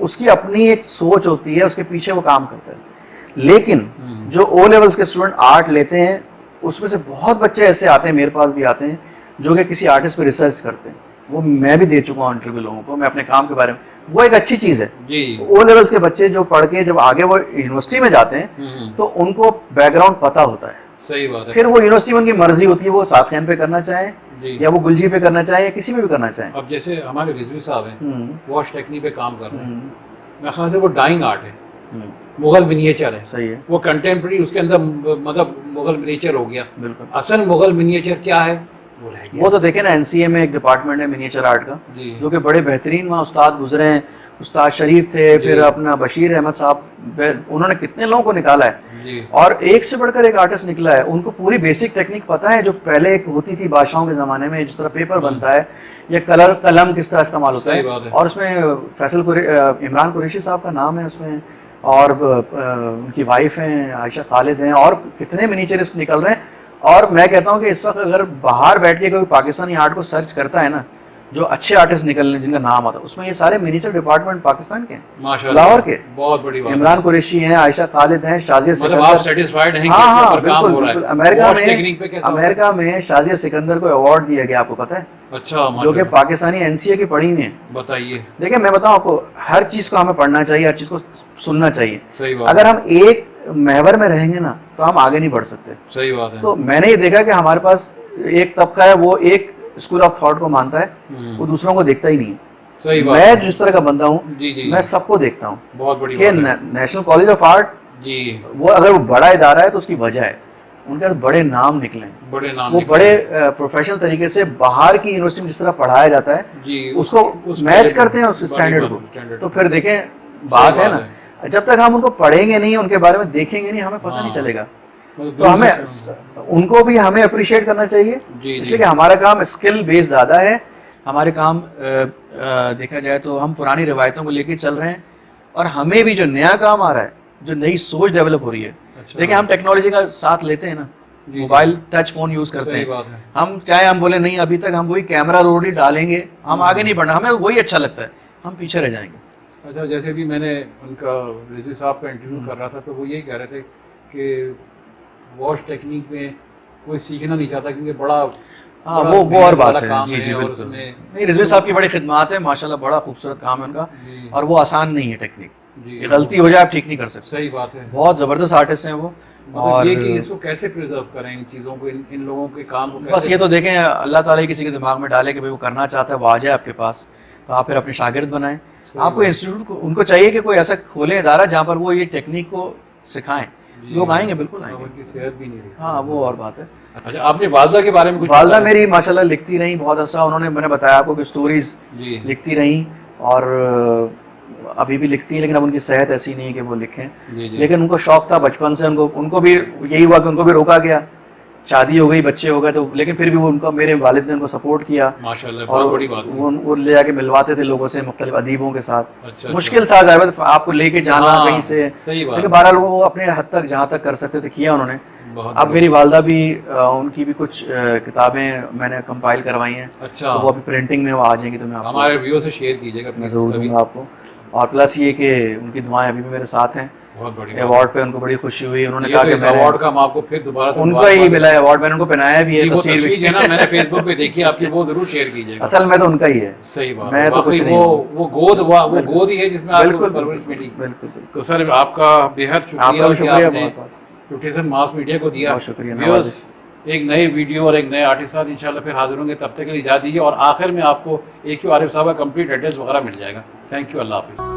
उसकी अपनी एक सोच होती है, उसके पीछे वो काम करता है। लेकिन जो ओ लेवल्स के स्टूडेंट आर्ट लेते हैं, उसमें से बहुत बच्चे ऐसे आते हैं, मेरे पास भी आते हैं, जो कि किसी आर्टिस्ट पे रिसर्च करते हैं। वो मैं भी दे चुका हूँ इंटरव्यू लोगों को, मैं अपने काम के बारे में, वो एक अच्छी चीज़ है जी। ओ लेवल्स के बच्चे जो पढ़ के जब आगे वो यूनिवर्सिटी में जाते हैं, तो उनको बैकग्राउंड पता होता है। सही बात है। फिर वो यूनिवर्सिटी में उनकी मर्जी होती है, वो साद खान पे करना चाहे या वो गुलजी पे करना चाहे या किसी में भी करना चाहे। अब जैसे हमारे रिजवी साहब हैं, वॉश टेक्निक पे काम कर रहे हैं, मेरे ख्याल से वो डाइंग आर्ट है, मुगल मिनिएचर है। सही है। वो कंटेम्प्रेरी उसके अंदर मतलब मुगल मिनिएचर हो गया। बिल्कुल। असल मुगल मिनिएचर क्या है वो रह गया। वो तो देखे ना, एनसीए में एक डिपार्टमेंट है मिनिएचर आर्ट का, जो कि बड़े बेहतरीन वहाँ उस्ताद गुजरे हैं। उस्ताद शरीफ थे, फिर अपना बशीर अहमद साहब, उन्होंने कितने लोगों को निकाला है जी। और एक से बढ़कर एक आर्टिस्ट निकला है। उनको पूरी बेसिक टेक्निक पता है, जो पहले एक होती थी बादशाहों के ज़माने में, जिस तरह पेपर बनता है या कलम किस तरह इस्तेमाल होता है। और उसमें इमरान कुरैशी साहब का नाम है उसमें, और उनकी वाइफ हैं आयशा खालिद हैं, और कितने मिनिएचरिस्ट निकल रहे हैं। और मैं कहता हूँ कि इस वक्त अगर बाहर बैठ के कोई पाकिस्तानी आर्ट को सर्च करता है ना, जो अच्छे आर्टिस्ट निकल रहे जिनका नाम आता है, उसमें ये सारे मिनिएचर डिपार्टमेंट पाकिस्तान के हैं, लाहौर के। बहुत बड़ी बात। इमरान कुरैशी हैं, आयशा खालिद हैं, शाजिया सिकंदर। आप सेटिस्फाइड हैं? हाँ, बिल्कुल। अमेरिका में शाजिया सिकंदर को अवार्ड दिया गया, आपको पता है? अच्छा, जो कि पाकिस्तानी एनसीए की पढ़ी हुई है। बताइए। देखिए मैं बताऊँ आपको, हर चीज़ को हमें पढ़ना चाहिए, हर चीज़ को सुनना चाहिए। सही बात। अगर हम एक महवर में रहेंगे ना, तो हम आगे नहीं बढ़ सकते। सही बात है। तो मैंने ये देखा कि हमारे पास एक तबका है, वो एक स्कूल ऑफ थॉट को मानता है, वो दूसरों को देखता ही नहीं है। सही बात। मैं जिस तरह का बंदा हूँ, मैं सबको देखता हूँ। बहुत बड़ी बात है। नेशनल कॉलेज ऑफ आर्ट जी, वो अगर वो बड़ा इदारा है तो उसकी वजह है, उनके बड़े नाम निकले, बड़े नाम वो बड़े प्रोफेशनल तरीके से बाहर की यूनिवर्सिटी में जिस तरह पढ़ाया जाता है जी, उसको मैच करते हैं उस स्टैंडर्ड को। तो फिर देखें, बात है ना, जब तक हम उनको पढ़ेंगे नहीं, उनके बारे में देखेंगे नहीं, हमें पता नहीं चलेगा। तो हमें उनको भी हमें अप्रिशिएट करना चाहिए, इसलिए कि हमारा काम स्किल बेस्ड ज़्यादा है। हमारे काम देखा जाए तो हम पुरानी रिवायतों को लेके चल रहे हैं, और हमें भी जो नया काम आ रहा है, जो नई सोच डेवलप हो रही है। देखिए हम टेक्नोलॉजी का साथ लेते हैं ना, मोबाइल टच फोन यूज करते हैं, हम चाहे हम बोले नहीं अभी तक हम वही कैमरा रोल ही डालेंगे, हम आगे नहीं बढ़ना, हमें वही अच्छा लगता है, हम पीछे रह जाएंगे। अच्छा, जैसे भी मैंने उनका रिजवी साहब का इंटरव्यू कर रहा था, तो वो यही कह रहे थे कि वॉश टेक्निक में कोई सीखना नहीं चाहता, क्योंकि बड़ा हाँ वो और बात है। जी जी बिल्कुल। नहीं, रिजवी साहब की बड़ी खिदमत है माशाल्लाह, बड़ा खूबसूरत काम है उनका, और वो आसान नहीं है टेक्निक, गलती हो जाए आप ठीक नहीं कर सकते। सही बात है। बहुत ज़बरदस्त आर्टिस्ट हैं वो। और ये कि इसको कैसे प्रिजर्व करें, इन चीज़ों को, इन लोगों के काम को बस ये तो देखें, अल्लाह ताला किसी के दिमाग में डाले कि भाई वो करना चाहता है, वो आ जाए आपके पास, तो आप फिर अपने शागिर्द बनाएं। आपको इंस्टीट्यूट को, उनको चाहिए कि कोई ऐसा खोलें इदारा जहाँ पर वो ये टेक्निक को सिखाएं, लोग आएंगे, बिल्कुल आएंगे। उनकी सेहत भी नहीं रही। हाँ वो और बात है। अच्छा, आपने वालदा के बारे में कुछ? वालदा मेरी माशाल्लाह लिखती रही बहुत अच्छा, उन्होंने, मैंने बताया आपको कि स्टोरीज लिखती रही, और अभी भी लिखती हैं, लेकिन अब उनकी सेहत ऐसी नहीं है कि वो लिखें। लेकिन उनको शौक था बचपन से, उनको भी यही हुआ कि उनको भी रोका गया, शादी हो गई, बच्चे हो गए, तो लेकिन फिर भी वो उनको, मेरे वालिद ने उनको सपोर्ट किया माशाल्लाह, बहुत बड़ी बात है। वो ले जाके मिलवाते थे लोगों से, मुख्तलिफ अदीबों के साथ। अच्छा, मुश्किल था जाहिर आपको लेके जाना कहीं से, लेकिन बहरहाल वो अपने हद तक जहाँ तक कर सकते थे किया उन्होंने। अब मेरी वालदा भी, उनकी भी कुछ किताबें मैंने कंपाइल करवाई हैं। अच्छा, तो वो अभी प्रिंटिंग में वो आ जाएंगी, तो मैं हमारे व्यूअर्स से शेयर कीजिएगा, मैं जरूर दूंगा आपको। और प्लस ये कि उनकी दुआएं अभी भी मेरे साथ हैं। बहुत बढ़िया। अवार्ड पे उनको बड़ी खुशी हुई, उन्होंने ये कहा तो कि इस मैंने अवार्ड का हम आपको फिर दोबारा से उनको ही मिला है अवार्ड, मैंने उनको पहनाया भी जी, है, वो तस्वीर तस्वीर भी। है ना, मैंने फेसबुक पे देखी आपकी, वो जरूर शेयर कीजिएगा। असल में तो उनका ही है। सही बात मैं है, तो वाकई कुछ नहीं हूँ। वो गोद ही है जिसमें आपको बिल्कुल परवरिश मिली। बिल्कुल। तो सर आपका बेहद आपका शुक्रिया भी कि शुक्रिया आपने बहुत बहुत। न्यूट्रिशन मास मीडिया को दिया। बहुत शुक्रिया, व्यूअर्स, नवाजिश। एक नए वीडियो और एक नए आर्टिस्ट साथ इंशाल्लाह फिर हाजिर होंगे, तब तक के लिए इजाज़त दीजिए। और आखिर में आपको AQ आरिफ साहब का कंप्लीट एड्रेस वगैरह मिल जाएगा। थैंक यू, अल्लाह हाफिज़।